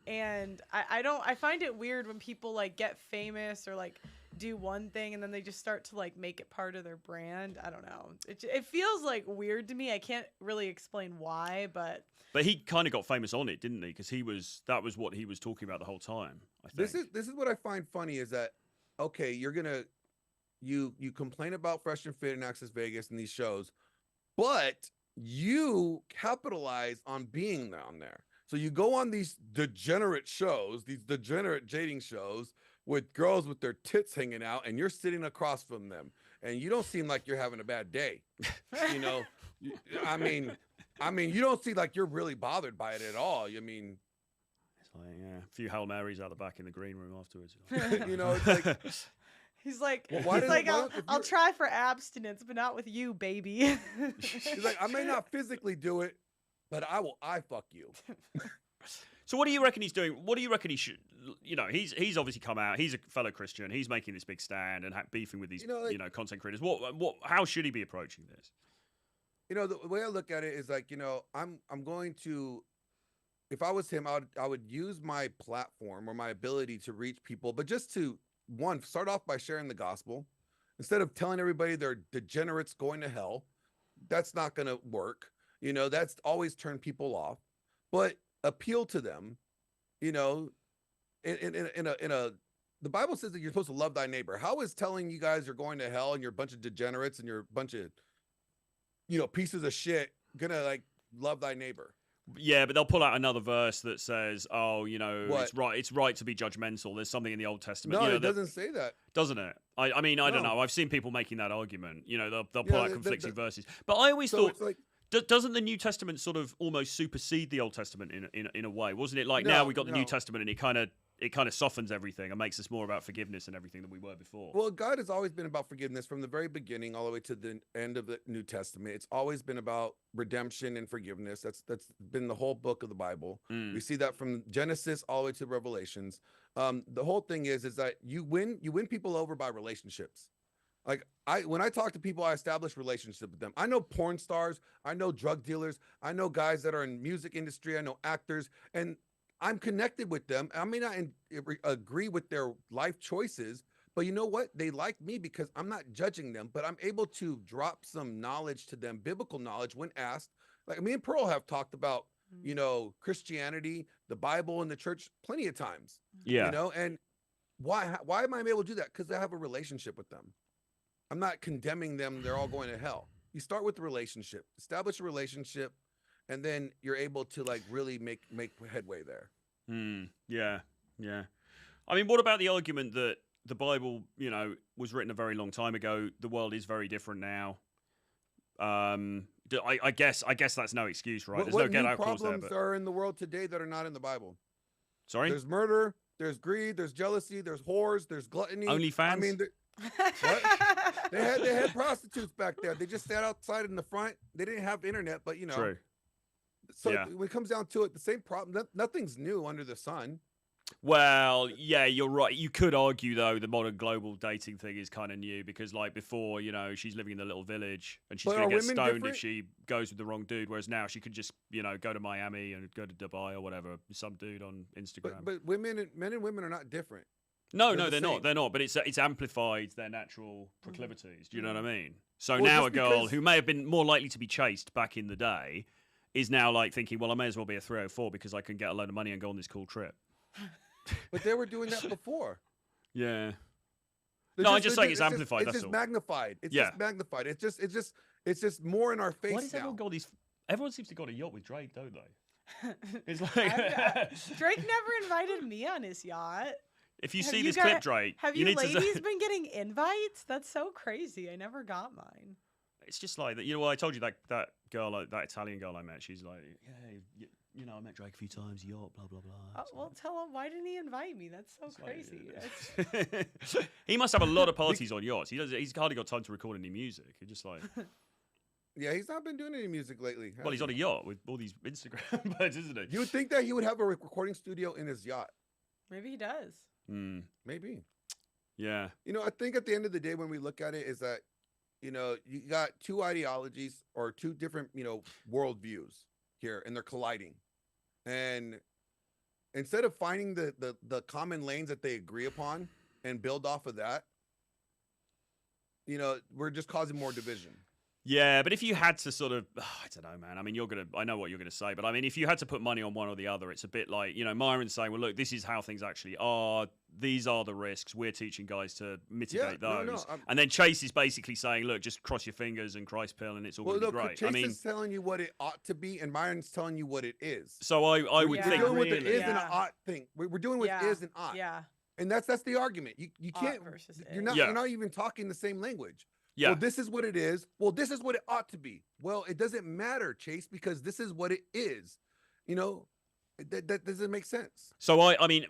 And I find it weird when people like get famous or like do one thing and then they just start to like make it part of their brand. I don't know. It feels like weird to me. I can't really explain why, but he kind of got famous on it, didn't he? Because that was what he was talking about the whole time. I think this is what I find funny is that okay, you're gonna you complain about Fresh and Fit and Access Vegas and these shows, but you capitalize on being on there. So you go on these degenerate shows, these degenerate dating shows with girls with their tits hanging out, and you're sitting across from them, and you don't seem like you're having a bad day. You know, I mean, you don't seem like you're really bothered by it at all. I mean, it's like a few Hail Marys out the back in the green room afterwards. You know, it's like. He's like, I'll try for abstinence, but not with you, baby. He's like, I may not physically do it, but I fuck you. So what do you reckon he's doing? What do you reckon he should, you know, he's obviously come out, he's a fellow Christian, he's making this big stand and beefing with these, content creators. How should he be approaching this? You know, the way I look at it is like, you know, I'm going to, if I was him, I would use my platform or my ability to reach people, but just to, one, start off by sharing the gospel. Instead of telling everybody they're degenerates going to hell, that's not going to work. You know, that's always turn people off, but appeal to them, you know, the Bible says that you're supposed to love thy neighbor. How is telling you guys you're going to hell and you're a bunch of degenerates and you're a bunch of, you know, pieces of shit gonna like love thy neighbor? Yeah, but they'll pull out another verse that says, "Oh, you know, it's right to be judgmental." There's something in the Old Testament. No, you know, it doesn't say that, doesn't it? I mean, I don't know. I've seen people making that argument. You know, they'll pull out conflicting verses. But I always thought, like, doesn't the New Testament sort of almost supersede the Old Testament in a way? Wasn't it like now we got the New Testament and it kind of softens everything and makes us more about forgiveness and everything than we were before. Well, God has always been about forgiveness from the very beginning all the way to the end of the New Testament. It's always been about redemption and forgiveness. That's been the whole book of the Bible. We see that from Genesis all the way to Revelations. The whole thing is that you win people over by relationships. Like when I talk to people, I establish relationships with them. I know porn stars, I know drug dealers, I know guys that are in music industry, I know actors, and I'm connected with them. I may not agree with their life choices, but you know what? They like me because I'm not judging them, but I'm able to drop some knowledge to them, biblical knowledge when asked. Like me and Pearl have talked about, you know, Christianity, the Bible, and the church plenty of times. Yeah. You know, and why am I able to do that? Because I have a relationship with them. I'm not condemning them. They're all going to hell. You start with the relationship, establish a relationship, and then you're able to like really make headway there. Yeah. I mean, what about the argument that the Bible, you know, was written a very long time ago? The world is very different now. I guess that's no excuse, right? There's no get out clause there. What problems are in the world today that are not in the Bible? Sorry? There's murder, there's greed, there's jealousy, there's whores, there's gluttony. OnlyFans? I mean, what? They had prostitutes back there. They just sat outside in the front. They didn't have internet, but you know. True. So when it comes down to it, the same problem. Nothing's new under the sun. Well, yeah, you're right. You could argue, though, the modern global dating thing is kind of new because, like, before, you know, she's living in a little village and she's going to get stoned if she goes with the wrong dude, whereas now she could just, you know, go to Miami and go to Dubai or whatever, some dude on Instagram. But men and women are not different. No, they're not. They're not. But it's amplified their natural proclivities. Do you know what I mean? So now a girl who may have been more likely to be chased back in the day is now, like, thinking, well, I may as well be a 304 because I can get a load of money and go on this cool trip. But they were doing that before. Yeah. I just think it's amplified. It's just magnified. It's just magnified. It's just more in our face. Why does everyone got these? Everyone seems to got a yacht with Drake, don't they? It's like Drake never invited me on his yacht. If you see this clip, Drake, have you ladies been getting invites? That's so crazy. I never got mine. It's just like that. You know, well, I told you that girl, that Italian girl I met. She's like, yeah. You know, I met Drake a few times, yacht, blah, blah, blah. Well, tell him, why didn't he invite me? That's so crazy. He must have a lot of parties on yachts. He's hardly got time to record any music. He's just like... Yeah, he's not been doing any music lately. Well, he's on a yacht with all these Instagram birds, isn't he? You would think that he would have a recording studio in his yacht. Maybe he does. Maybe. Yeah. You know, I think at the end of the day, when we look at it, is that, you know, you got two ideologies or two different, you know, worldviews here, and they're colliding. And instead of finding the common lanes that they agree upon and build off of that, you know, we're just causing more division. Yeah, but if you had to sort of, I don't know, man. I mean, I know what you're going to say, but I mean, if you had to put money on one or the other, it's a bit like, you know, Myron's saying, well, look, this is how things actually are. These are the risks. We're teaching guys to mitigate those. And then Chase is basically saying, look, just cross your fingers and Christ pill and it's all going to be great. Chase is telling you what it ought to be and Myron's telling you what it is. So I would think we're doing really. What the is and ought thing. We're doing what is and ought. Yeah. And that's the argument. You can't, you're not even talking the same language. Yeah. Well, this is what it is. Well, this is what it ought to be. Well, it doesn't matter, Chase, because this is what it is. You know, that doesn't make sense. So I mean,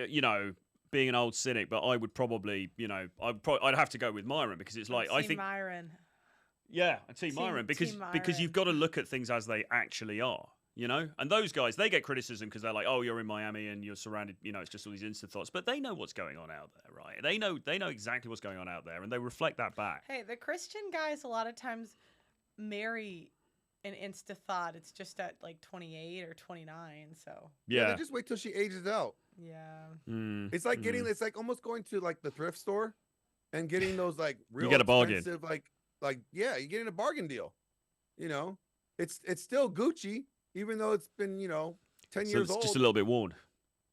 you know, being an old cynic, but I would probably, you know, I'd have to go with Myron because it's like I think Myron. Yeah, I'd see Myron because you've got to look at things as they actually are. You know, and those guys, they get criticism because they're like, oh, you're in Miami and you're surrounded, you know, it's just all these instant thoughts. But they know what's going on out there, right? They know exactly what's going on out there and they reflect that back. Hey, the Christian guys a lot of times marry an insta thought. It's just at like 28 or 29. So yeah, they just wait till she ages out. Yeah. It's like it's like almost going to like the thrift store and getting those like real you get a bargain. Like yeah, you're getting a bargain deal. You know, it's still Gucci. Even though it's been, you know, 10 years old. Just a little bit worn.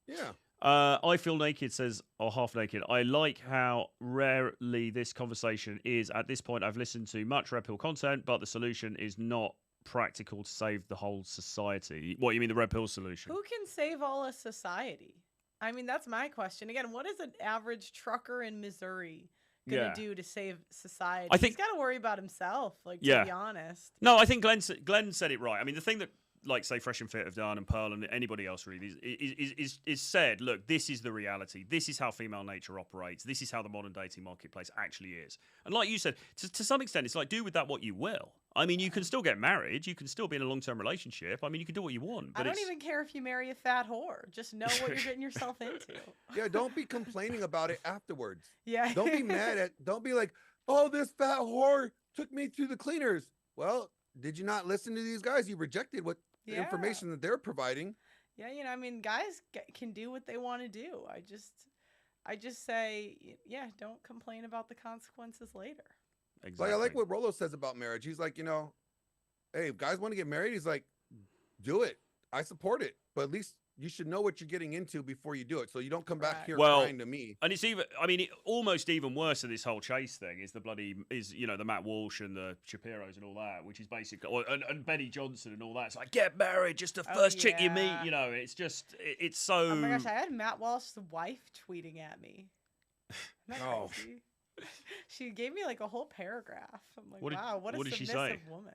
Yeah. I feel naked says, or half naked. I like how rarely this conversation is. At this point, I've listened to much red pill content, but the solution is not practical to save the whole society. What, you mean the red pill solution? Who can save all of society? I mean, that's my question. Again, what is an average trucker in Missouri going to do to save society? He's got to worry about himself, like, to be honest. No, I think Glenn said it right. I mean, the thing that like say Fresh and Fit have done, and Pearl and anybody else really is said, look, this is the reality. This is how female nature operates. This is how the modern dating marketplace actually is. And like you said, to some extent, it's like do with that what you will. I mean, you can still get married. You can still be in a long-term relationship. I mean, you can do what you want. But I don't even care if you marry a fat whore. Just know what you're getting yourself into. Yeah, don't be complaining about it afterwards. Yeah. Don't be mad at, don't be like, oh, this fat whore took me to the cleaners. Well, did you not listen to these guys? You rejected what the information that they're providing. Yeah, you know, I mean, guys can do what they want to do. I just say, yeah, don't complain about the consequences later. Exactly. Like I like what Rolo says about marriage. He's like, you know, hey, if guys want to get married, he's like, do it. I support it. But at least you should know what you're getting into before you do it. So you don't come back here crying to me. And it's even, I mean, almost even worse than this whole chase thing is you know, the Matt Walsh and the Shapiros and all that, which is basically, and Benny Johnson and all that. It's like, get married, just the first chick you meet, you know, it's just, it's so. Oh my gosh, I had Matt Walsh's wife tweeting at me. Isn't that crazy? She gave me like a whole paragraph. I'm like, wow, what a submissive woman.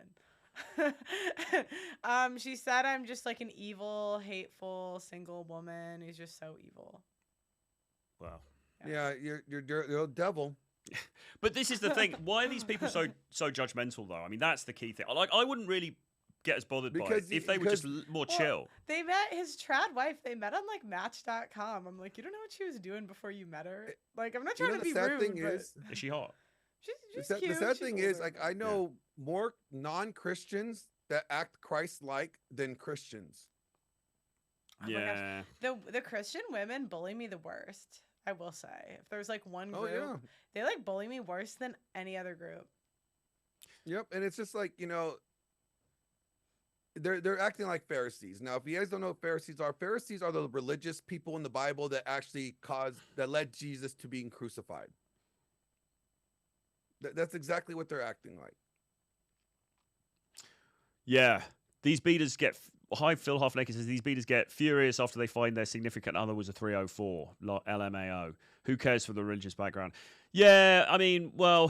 She said I'm just like an evil, hateful, single woman who's just so evil. Wow. Yeah, you're a devil. But this is the thing. Why are these people so judgmental though? I mean, that's the key thing. Like, I wouldn't really get as bothered by it if they were just more chill. They met his trad wife. They met on like Match.com. I'm like, you don't know what she was doing before you met her. Like, I'm not trying to be rude. Is she hot? She's cute. The sad thing is, like, I know more non-Christians that act Christ-like than Christians. Oh yeah. The Christian women bully me the worst. I will say, if there's like one group, they like bully me worse than any other group. Yep, and it's just like, you know, they're acting like Pharisees. Now, if you guys don't know what Pharisees are the religious people in the Bible that actually led Jesus to being crucified. That's exactly what they're acting like. Yeah, these beaters get. Hi, Phil Half-Naked says these beaters get furious after they find their significant other was a 304, LMAO. Who cares for the religious background? Yeah, I mean, well,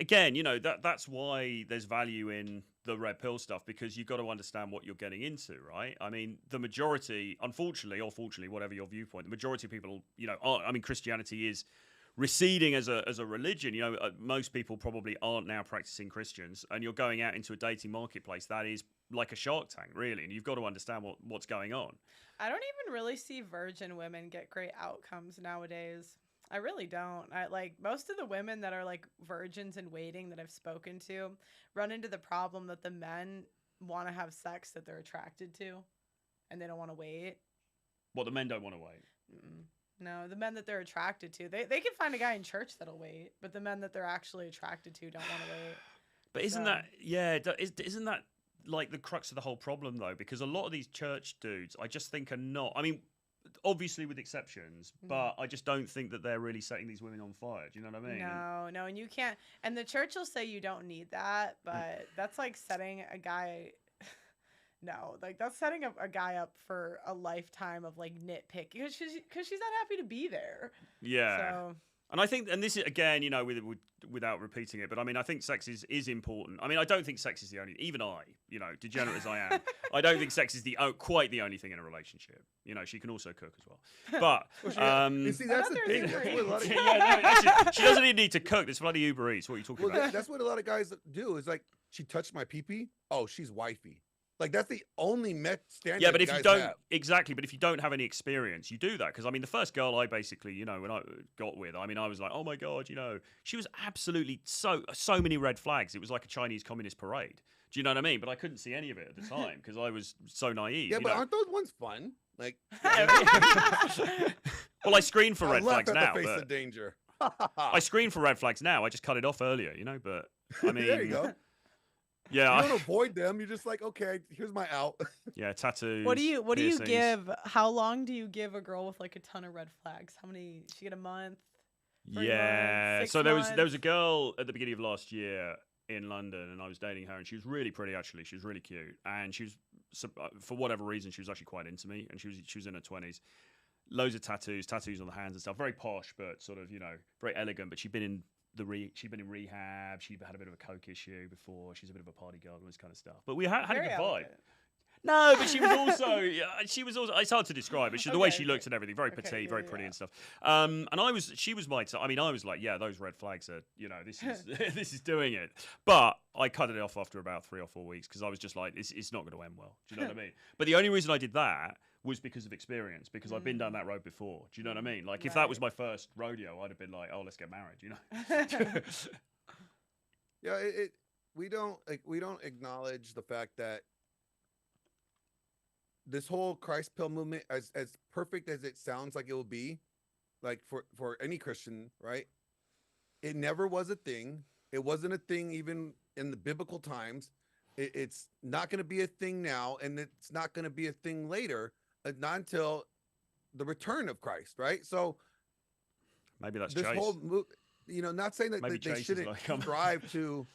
again, you know, that's why there's value in the red pill stuff, because you've got to understand what you're getting into, right? I mean, the majority, unfortunately or fortunately, whatever your viewpoint, the majority of people, you know, I mean, Christianity is receding as a religion. You know, most people probably aren't now practicing Christians, and you're going out into a dating marketplace that is like a Shark Tank, really, and you've got to understand what's going on. I don't even really see virgin women get great outcomes nowadays. I really don't. I like most of the women that are like virgins in waiting that I've spoken to run into the problem that the men want to have sex that they're attracted to, and they don't want to wait. What, the men don't want to wait? No, the men that they're attracted to, they can find a guy in church that'll wait, but the men that they're actually attracted to don't want to wait. But isn't that like the crux of the whole problem though? Because a lot of these church dudes, I just think are not. I mean, obviously with exceptions, but I just don't think that they're really setting these women on fire. Do you know what I mean? No, and you can't. And the church will say you don't need that, but that's like setting a guy. No, like that's setting up a guy up for a lifetime of like nitpick because she's not happy to be there. Yeah. So. And I think, and this is again, you know, without repeating it, but I mean, I think sex is important. I mean, I don't think sex is the only. Even I, you know, degenerate as I am, I don't think sex is quite the only thing in a relationship. You know, she can also cook as well. But you see, that's the thing. That's what a lot of she doesn't even need to cook. There's bloody Uber Eats. What are you talking about? That's what a lot of guys do. Is like, she touched my pee-pee. Oh, she's wifey. Like, that's the only standard. Yeah, but if you don't but if you don't have any experience, you do that. Because I mean, the first girl I basically, you know, when I got with, I mean, I was like, oh my god, you know, she was absolutely so many red flags. It was like a Chinese communist parade. Do you know what I mean? But I couldn't see any of it at the time because I was so naive. Yeah, but aren't those ones fun? Like, well, I screen for red flags now. The face of danger. I screen for red flags now. I just cut it off earlier, you know. But I mean, there you go. Yeah, you don't avoid them. You're just like, okay, here's my out. Yeah, tattoos. What do you give? How long do you give a girl with like a ton of red flags? How many? She get a month? Yeah. Months, so there was a girl at the beginning of last year in London, and I was dating her, and she was really pretty actually. She was really cute, and she was, for whatever reason, she was actually quite into me, and she was in her 20s. Loads of tattoos on the hands and stuff. Very posh, but sort of, you know, very elegant. But she'd been in rehab. She had a bit of a coke issue before. She's a bit of a party girl and all this kind of stuff. But we had a good vibe. No, but she was also, it's hard to describe, but the way she looked and everything, very petite, very pretty and stuff. And she was my type. I mean, I was like, yeah, those red flags are, this is, this is doing it. But I cut it off after about 3 or 4 weeks because I was just like, it's not going to end well. Do you know what I mean? But the only reason I did that was because of experience, because I've been down that road before. Do you know what I mean? Like, if that was my first rodeo, I'd have been like, oh, let's get married, Yeah, we don't acknowledge the fact that this whole Christ pill movement, as perfect as it sounds like it will be, like for any Christian, right? It never was a thing. It wasn't a thing even in the biblical times. It's not going to be a thing now, and it's not going to be a thing later, not until the return of Christ, right? So maybe that's this Chase. whole not saying that they shouldn't strive to.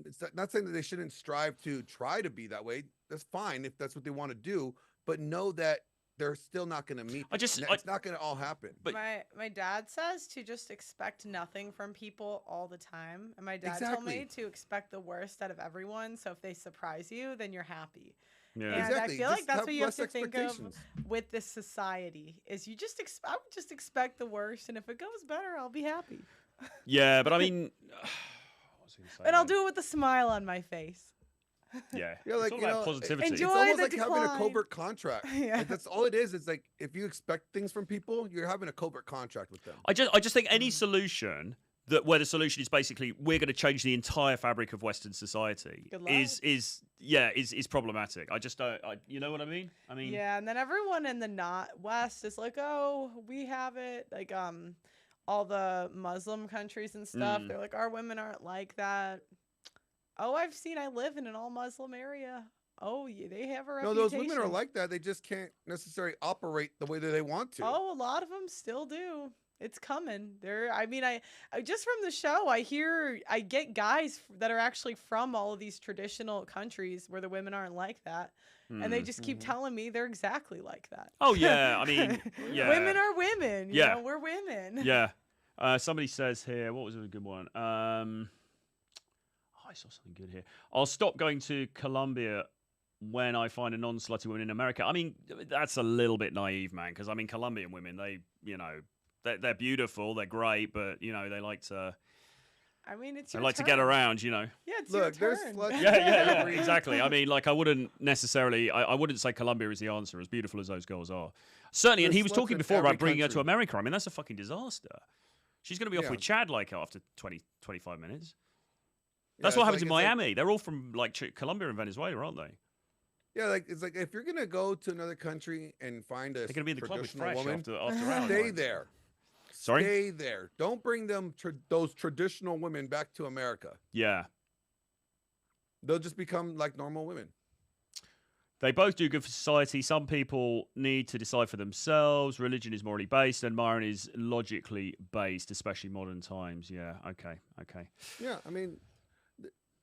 It's not saying that they shouldn't strive to try to be that way. That's fine if that's what they want to do, but know that they're still not going to meet. It's not going to all happen. But my dad says to just expect nothing from people all the time, and my dad told me to expect the worst out of everyone. So if they surprise you, then you're happy. Yeah, and exactly. I feel like that's what you have to think of with this society. Is you just I would just expect the worst, and if it goes better, I'll be happy. Yeah, but I mean. And I'll do it with a smile on my face. Yeah, like positivity. Enjoy it's almost the like decline. having a covert contract. Yeah. Like, that's all it is. It's like if you expect things from people, you're having a covert contract with them. I just think any solution where the solution is basically we're going to change the entire fabric of Western society is problematic. I just don't. You know what I mean? Yeah, and then everyone in the not West is like, oh, we have it. Like all the Muslim countries and stuff. They're like, our women aren't like that. Oh, I live in an all Muslim area. Oh, yeah, they have a reputation. No, those women are like that. They just can't necessarily operate the way that they want to. Oh, a lot of them still do. It's coming. I just from the show, I get guys that are actually from all of these traditional countries where the women aren't like that. And they just keep telling me they're exactly like that. Oh, yeah. I mean, yeah. Women are women. You know, we're women. Yeah. Somebody says here, what was a good one? I saw something good here. I'll stop going to Colombia when I find a non-slutty woman in America. I mean, that's a little bit naive, man, because, I mean, Colombian women, they're beautiful, they're great, but, they like to... I mean, it's I like to get around, Yeah, it's Look, your there's turn. Yeah, exactly. I mean, like, I wouldn't necessarily, I wouldn't say Colombia is the answer, as beautiful as those girls are. Certainly, and he was talking before about bringing her to America. I mean, that's a fucking disaster. She's going to be off with Chad, like, after 20, 25 minutes. That's what happens in Miami. They're all from, like, Colombia and Venezuela, aren't they? Yeah, it's like if you're going to go to another country and find a they're going to be in the club with Fresh woman, after round. Stay there. Sorry? Stay there. Don't bring them those traditional women back to America. Yeah. They'll just become like normal women. They both do good for society. Some people need to decide for themselves. Religion is morally based, and Myron is logically based, especially modern times. Yeah, okay. Yeah, I mean,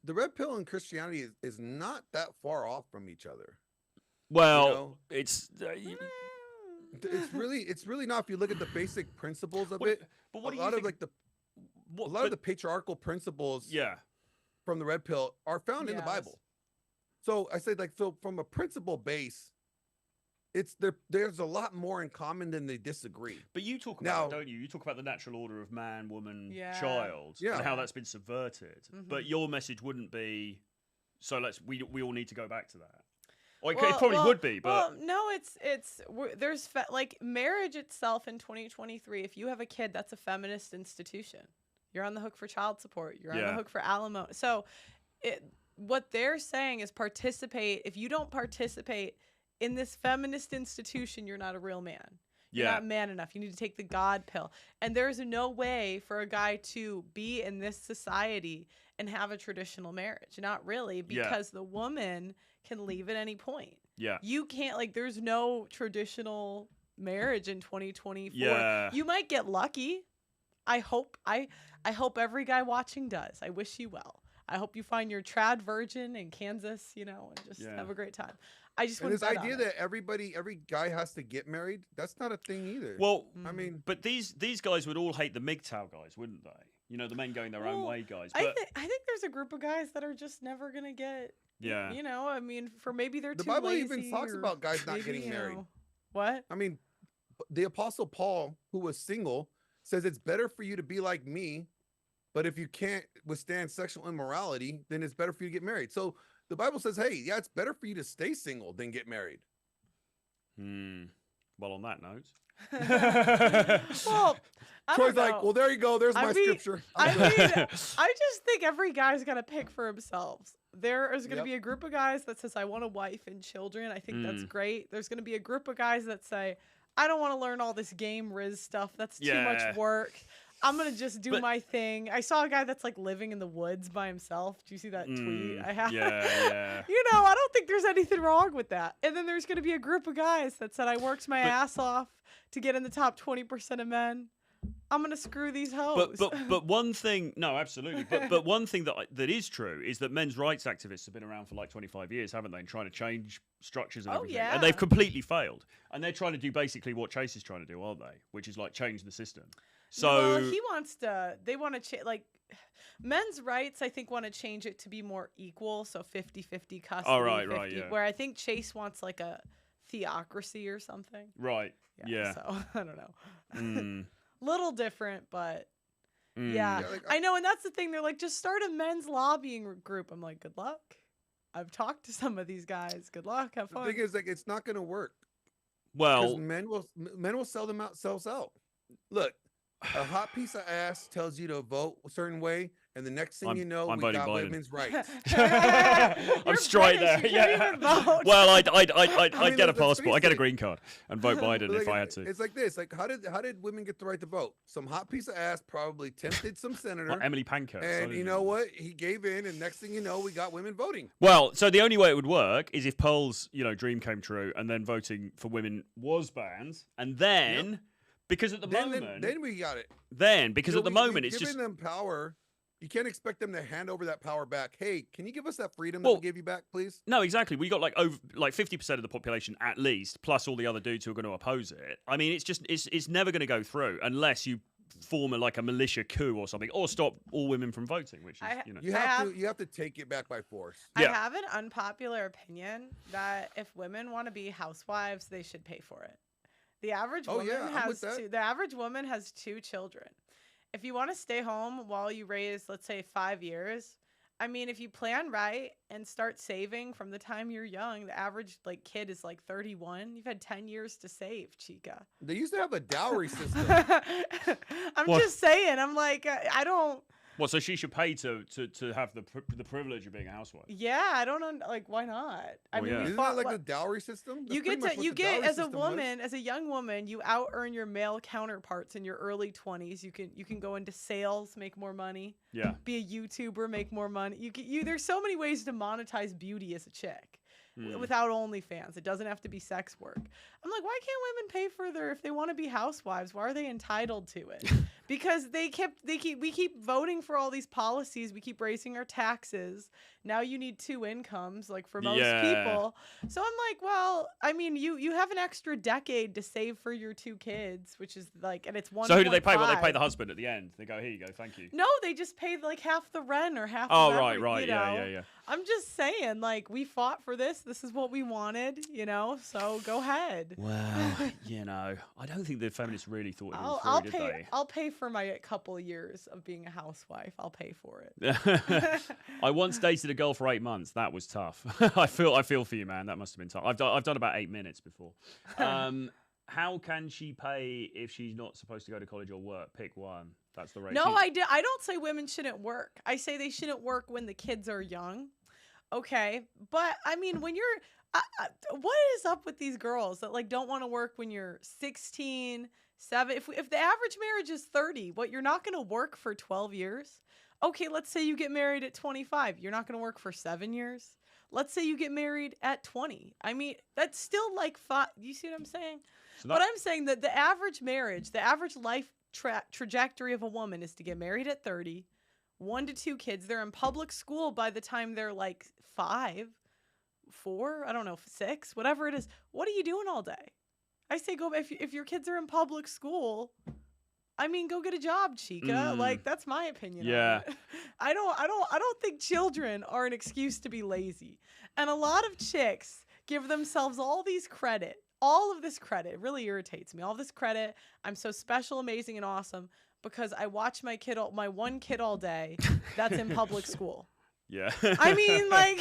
the red pill and Christianity is not that far off from each other. Well, it's... It's really not if you look at the basic principles of it. But what a lot of the patriarchal principles from the red pill are found in the Bible. So I say from a principle base, there's a lot more in common than they disagree. But you talk about don't you? You talk about the natural order of man, woman, child, and how that's been subverted. But your message wouldn't be we all need to go back to that. It probably would be, but no, there's marriage itself in 2023. If you have a kid, that's a feminist institution. You're on the hook for child support. You're on the hook for alimony. So, what they're saying is participate. If you don't participate in this feminist institution, you're not a real man. You're not man enough. You need to take the God pill. And there's no way for a guy to be in this society and have a traditional marriage. Not really, because the woman can leave at any point. Yeah. You can't, there's no traditional marriage in 2024. Yeah. You might get lucky. I hope every guy watching does. I wish you well. I hope you find your trad virgin in Kansas, and just have a great time. I just want this idea that every guy has to get married, that's not a thing either. Well, I mean, but these guys would all hate the MGTOW guys, wouldn't they? The men going their own way guys. But I think there's a group of guys that are just never gonna get Yeah. You know, I mean, for maybe they're The too Bible lazy even talks or about guys not maybe, getting you married. know, what? I mean, the Apostle Paul, who was single, says it's better for you to be like me, but if you can't withstand sexual immorality, then it's better for you to get married. So the Bible says, hey, yeah, it's better for you to stay single than get married. Well, on that note. Well, I Troy's don't know. like, well, there you go. There's my scripture. I just think every guy's got to pick for himself. There is going to be a group of guys that says, I want a wife and children. I think that's great. There's going to be a group of guys that say, I don't want to learn all this game Riz stuff. That's too much work. I'm going to just do my thing. I saw a guy that's like living in the woods by himself. Do you see that tweet I have? Yeah. You know, I don't think there's anything wrong with that. And then there's going to be a group of guys that said, I worked my ass off to get in the top 20% of men. I'm gonna screw these hoes. But one thing, no, absolutely. But one thing that is true is that men's rights activists have been around for like 25 years, haven't they? And trying to change structures and everything, and they've completely failed. And they're trying to do basically what Chase is trying to do, aren't they? Which is like change the system. So well, he wants to. They want to change like men's rights. I think want to change it to be more equal, so 50-50 custody. Oh, right, 50, where I think Chase wants like a theocracy or something. Right. Yeah. So I don't know. Little different, but like, I know. And that's the thing. They're like, just start a men's lobbying group. I'm like, good luck. I've talked to some of these guys. Good luck. Have fun. The thing is, like, it's not going to work. Well, men will sell themselves out. Look, a hot piece of ass tells you to vote a certain way, and the next thing you know, we got Biden. women's rights. I'm straight there. Yeah. Well, I'd get a passport. I'd get a green card and vote Biden if I had to. It's like this. Like, how did women get the right to vote? Some hot piece of ass probably tempted some senator. Like Emily Pankhurst. And you know what? He gave in, and next thing you know, we got women voting. Well, so the only way it would work is if Pearl's, dream came true, and then voting for women was banned, and then. Because at the moment, then we got it. Because at the moment, it's giving them power. You can't expect them to hand over that power back. Hey, can you give us that freedom that we gave you back, please? No, exactly. We got like 50% of the population at least, plus all the other dudes who are going to oppose it. I mean, it's never going to go through unless you form a militia coup or something, or stop all women from voting. Which is you have to take it back by force. I have an unpopular opinion that if women want to be housewives, they should pay for it. The average woman has 2 children. If you want to stay home while you raise, let's say, 5 years, I mean, if you plan right and start saving from the time you're young, the average kid is 31. You've had 10 years to save, chica. They used to have a dowry system. I'm just saying. I'm like, I don't. Well, so she should pay to have the privilege of being a housewife. Yeah, I don't know. Why not? I mean, isn't that like a dowry system? You get as a woman, as a young woman, you out earn your male counterparts in your early 20s. You can go into sales, make more money. Yeah. Be a YouTuber, make more money. There's so many ways to monetize beauty as a chick. Without OnlyFans. It doesn't have to be sex work. I'm like, why can't women pay for if they want to be housewives? Why are they entitled to it? Because we keep voting for all these policies. We keep raising our taxes. Now you need 2 incomes, for most people. So I'm like, well, I mean, you have an extra decade to save for your 2 kids, which is and it's 1. So who do they pay? Well, they pay the husband at the end. They go, here you go, thank you. No, they just pay half the rent or half. Oh, of right, yeah. I'm just saying, we fought for this. This is what we wanted, so go ahead. Well, I don't think the feminists really thought it was free, did they? I'll pay for my couple of years of being a housewife. I'll pay for it. I once dated a girl for 8 months. That was tough. I feel for you, man. That must have been tough. I've done about 8 minutes before. How can she pay if she's not supposed to go to college or work? Pick one. That's the ratio. No, I don't say women shouldn't work. I say they shouldn't work when the kids are young. Okay, but I mean, when you're, what is up with these girls that don't want to work when you're 16, 7? If the average marriage is 30, you're not going to work for 12 years? Okay, let's say you get married at 25. You're not going to work for 7 years? Let's say you get married at 20. I mean, that's still 5. You see what I'm saying? But I'm saying that the average marriage, the average life trajectory of a woman is to get married at 30, 1 to 2 kids. They're in public school by the time they're 5, 4, I don't know, 6, whatever it is. What are you doing all day? I say go if your kids are in public school, I mean, go get a job, chica. Like, that's my opinion. Yeah. On it. I don't think children are an excuse to be lazy. And a lot of chicks give themselves all of this credit. It really irritates me. All of this credit. I'm so special, amazing, and awesome because I watch my one kid all day that's in public school. Yeah. I mean, like,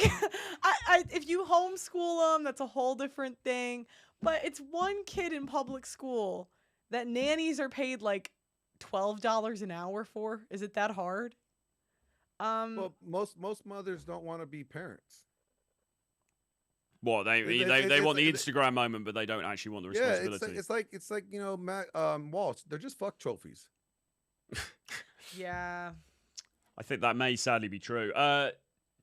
if you homeschool them, that's a whole different thing. But it's one kid in public school that nannies are paid like $12 an hour for. Is it that hard? Well, most mothers don't want to be parents. What they want the Instagram moment, but they don't actually want the responsibility. Yeah, it's like you know, Matt Walsh. They're just fuck trophies. Yeah. I think that may sadly be true.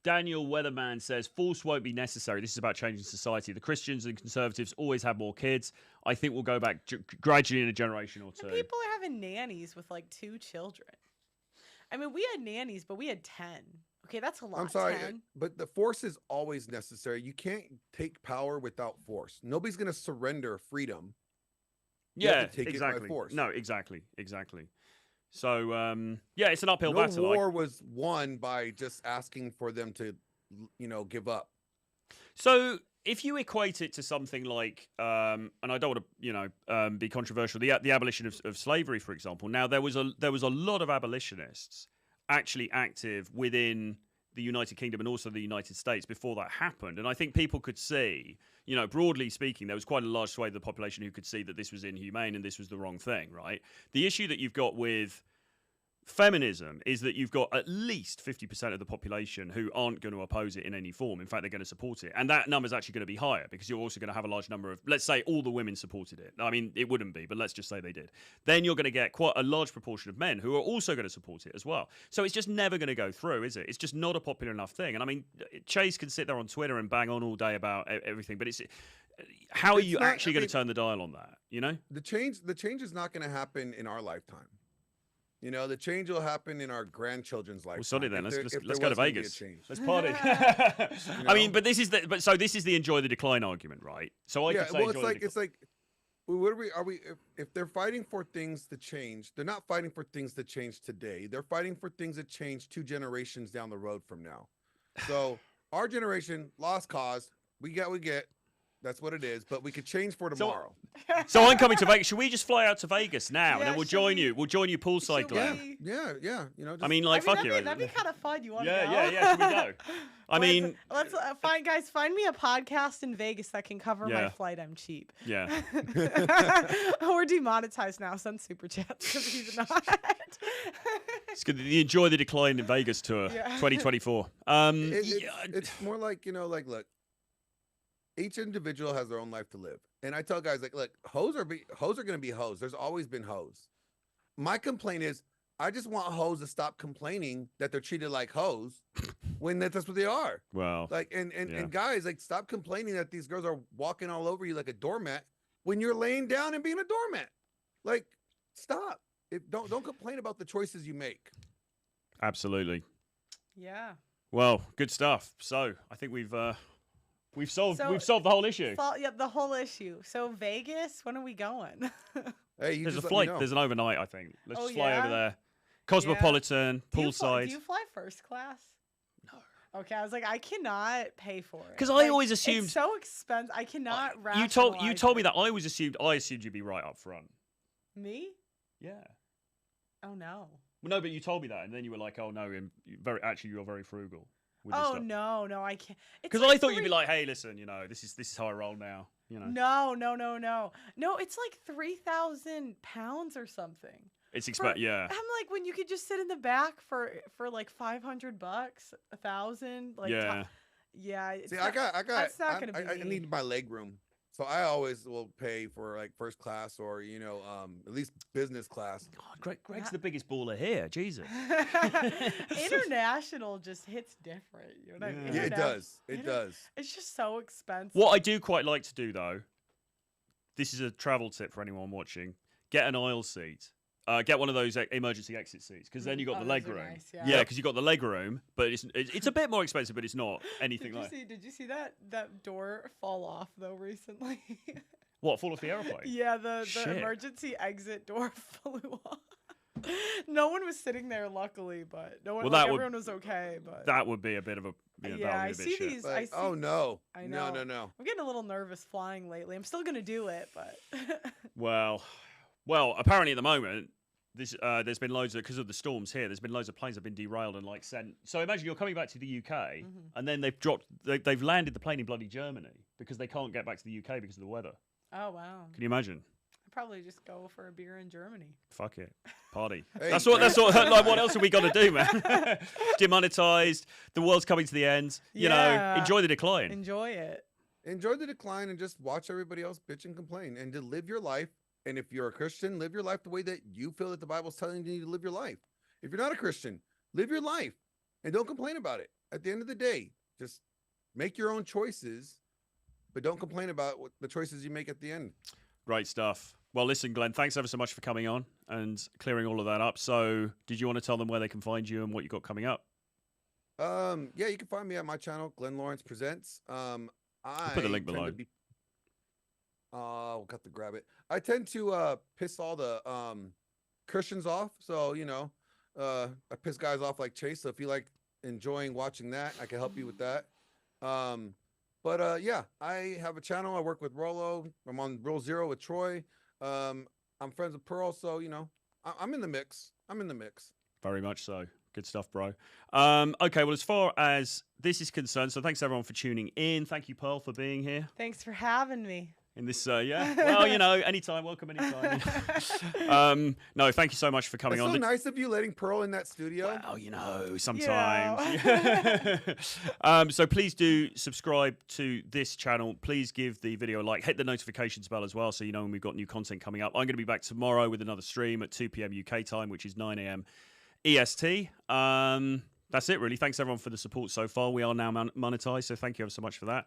Daniel Weatherman says, force won't be necessary. This is about changing society. The Christians and conservatives always have more kids. I think we'll go back gradually in a generation or two. And people are having nannies with like 2 children. I mean, we had nannies, but we had 10. Okay, that's a lot. I'm sorry, 10. but the force is always necessary. You can't take power without force. Nobody's going to surrender freedom. You have to take exactly. it by force. No, exactly. So, yeah, it's an uphill battle. No war was won by just asking for them to, give up. So, if you equate it to something like, and I don't want to, be controversial, the abolition of slavery, for example. Now, there was a lot of abolitionists actually active within the United Kingdom and also the United States before that happened. And I think people could see, broadly speaking, there was quite a large swathe of the population who could see that this was inhumane and this was the wrong thing, right? The issue that you've got with feminism is that you've got at least 50% of the population who aren't going to oppose it in any form. In fact, they're going to support it. And that number is actually going to be higher because you're also going to have a large number of, let's say all the women supported it. I mean, it wouldn't be, but let's just say they did. Then you're going to get quite a large proportion of men who are also going to support it as well. So it's just never going to go through, is it? It's just not a popular enough thing. And I mean, Chase can sit there on Twitter and bang on all day about everything, but how are you actually going to turn the dial on that, The change is not going to happen in our lifetime. The change will happen in our grandchildren's lifetime. Well, sorry then. Let's go to Vegas. Let's party. I mean, but this is the enjoy the decline argument, right? So I could say it's like, what are we? If they're fighting for things to change, they're not fighting for things to change today. They're fighting for things that change 2 generations down the road from now. So our generation, lost cause. We get. That's what it is, but we could change for tomorrow. So I'm coming to Vegas. Should we just fly out to Vegas now, and then we'll join you? We'll join you poolside, Glenn. Yeah. I mean, that'd be kind of fun. You want to go? Yeah. Should we go? I mean, let's find me a podcast in Vegas that can cover my flight. I'm cheap. Yeah. We're demonetized now. Send super chats because he's not. It's good. The Enjoy the Decline in Vegas tour, 2024. It's more like look. Each individual has their own life to live. And I tell guys, like, look, hoes are going to be hoes. There's always been hoes. My complaint is I just want hoes to stop complaining that they're treated like hoes when that's what they are. Well, like, and guys, like, stop complaining that these girls are walking all over you like a doormat when you're laying down and being a doormat. Like, stop. Don't complain about the choices you make. Absolutely. Yeah. Well, good stuff. So I think we've solved the whole issue. The whole issue. So Vegas, when are we going? Hey, there's a flight. There's an overnight, I think. Let's just fly over there. Cosmopolitan, poolside. Do you fly first class? No. Okay, I was like, I cannot pay for it. Because I always assumed it's so expensive. I cannot. You told me that. I assumed you'd be right up front. Me? Yeah. Oh no. Well, no, but you told me that, and then you were like, "Oh no, you're very frugal." Oh no, I can't. Because I thought you'd be like, "Hey, listen, this is how I roll now." No. No, it's like 3,000 pounds or something. It's expensive, yeah. I'm like, when you could just sit in the back for like $500, 1,000, like yeah. Yeah. See, I That's not gonna be. I need my leg room. So I always will pay for like first class or at least business class. God, Greg's the biggest baller here. Jesus. International just hits different. You know what I mean? Yeah, it does. It does. It's just so expensive. What I do quite like to do though, this is a travel tip for anyone watching: get an aisle seat. Get one of those emergency exit seats because then you got the leg room. Nice, yeah, because you got the leg room, but it's a bit more expensive, but it's not anything Did you see that door fall off though recently? What, fall off the airplane? Yeah, the emergency exit door flew off. No one was sitting there, luckily, but no one. Well, like, that would- everyone was okay. But That would be a bit of a yeah, I see these. I Like, see, oh no. I know. No. I'm getting a little nervous flying lately. I'm still gonna do it, but Well, apparently at the moment, there's been loads of, because of the storms here. There's been loads of planes that have been derailed and like sent. So imagine you're coming back to the UK, and then they've landed the plane in bloody Germany because they can't get back to the UK because of the weather. oh wow. Can you imagine? I'd probably just go for a beer in Germany. Fuck it, party. Hey, That's what. Like, what else have we got to do, man? Demonetized. The world's coming to the end. You know, Yeah. enjoy the decline. Enjoy it. Enjoy the decline and just watch everybody else bitch and complain and to live your life. And if you're a Christian, live your life the way that you feel that the Bible's telling you to live your life. If you're not a Christian, live your life and don't complain about it. At the end of the day, just make your own choices, but don't complain about the choices you make at the end. Great stuff. Well, listen, Glenn, thanks ever so much for coming on and clearing all of that up. So, did you want to tell them where they can find you and what you got coming up? Yeah, you can find me at my channel, Glenn Lawrence Presents. I'll put the link below. Oh, got to grab it. I tend to piss all the Christians off. So, you know, I piss guys off like Chase. So if you like enjoying watching that, I can help you with that. Yeah, I have a channel. I work with Rolo. I'm on Rule Zero with Troy. I'm friends with Pearl. So, you know, I'm in the mix. Very much so. Good stuff, bro. Okay, well, as far as this is concerned, so thanks everyone for tuning in. Thank you, Pearl, for being here. Thanks for having me. In this, yeah. Well, you know, anytime, welcome anytime. No, thank you so much for coming It's on. so nice of you letting Pearl in that studio. Well, you know, sometimes. Yeah. So please do subscribe to this channel. Please give the video a like. Hit the notifications bell as well so you know when we've got new content coming up. I'm going to be back tomorrow with another stream at 2 p.m. UK time, which is 9 a.m. EST. That's it, really. Thanks, everyone, for the support so far. We are now monetized, so thank you ever so much for that.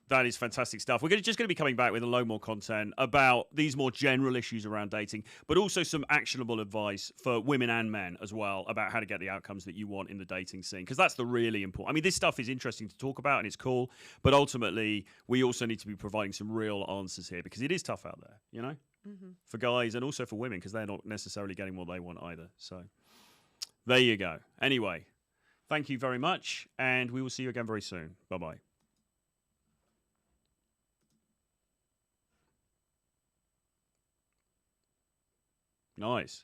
That is fantastic stuff. We're just going to be coming back with a load more content about these more general issues around dating, but also some actionable advice for women and men as well about how to get the outcomes that you want in the dating scene, because that's the really important. I mean, this stuff is interesting to talk about and it's cool, but ultimately we also need to be providing some real answers here because it is tough out there, you know, for guys and also for women because they're not necessarily getting what they want either. So there you go. Anyway, thank you very much, and we will see you again very soon. Bye-bye. Nice.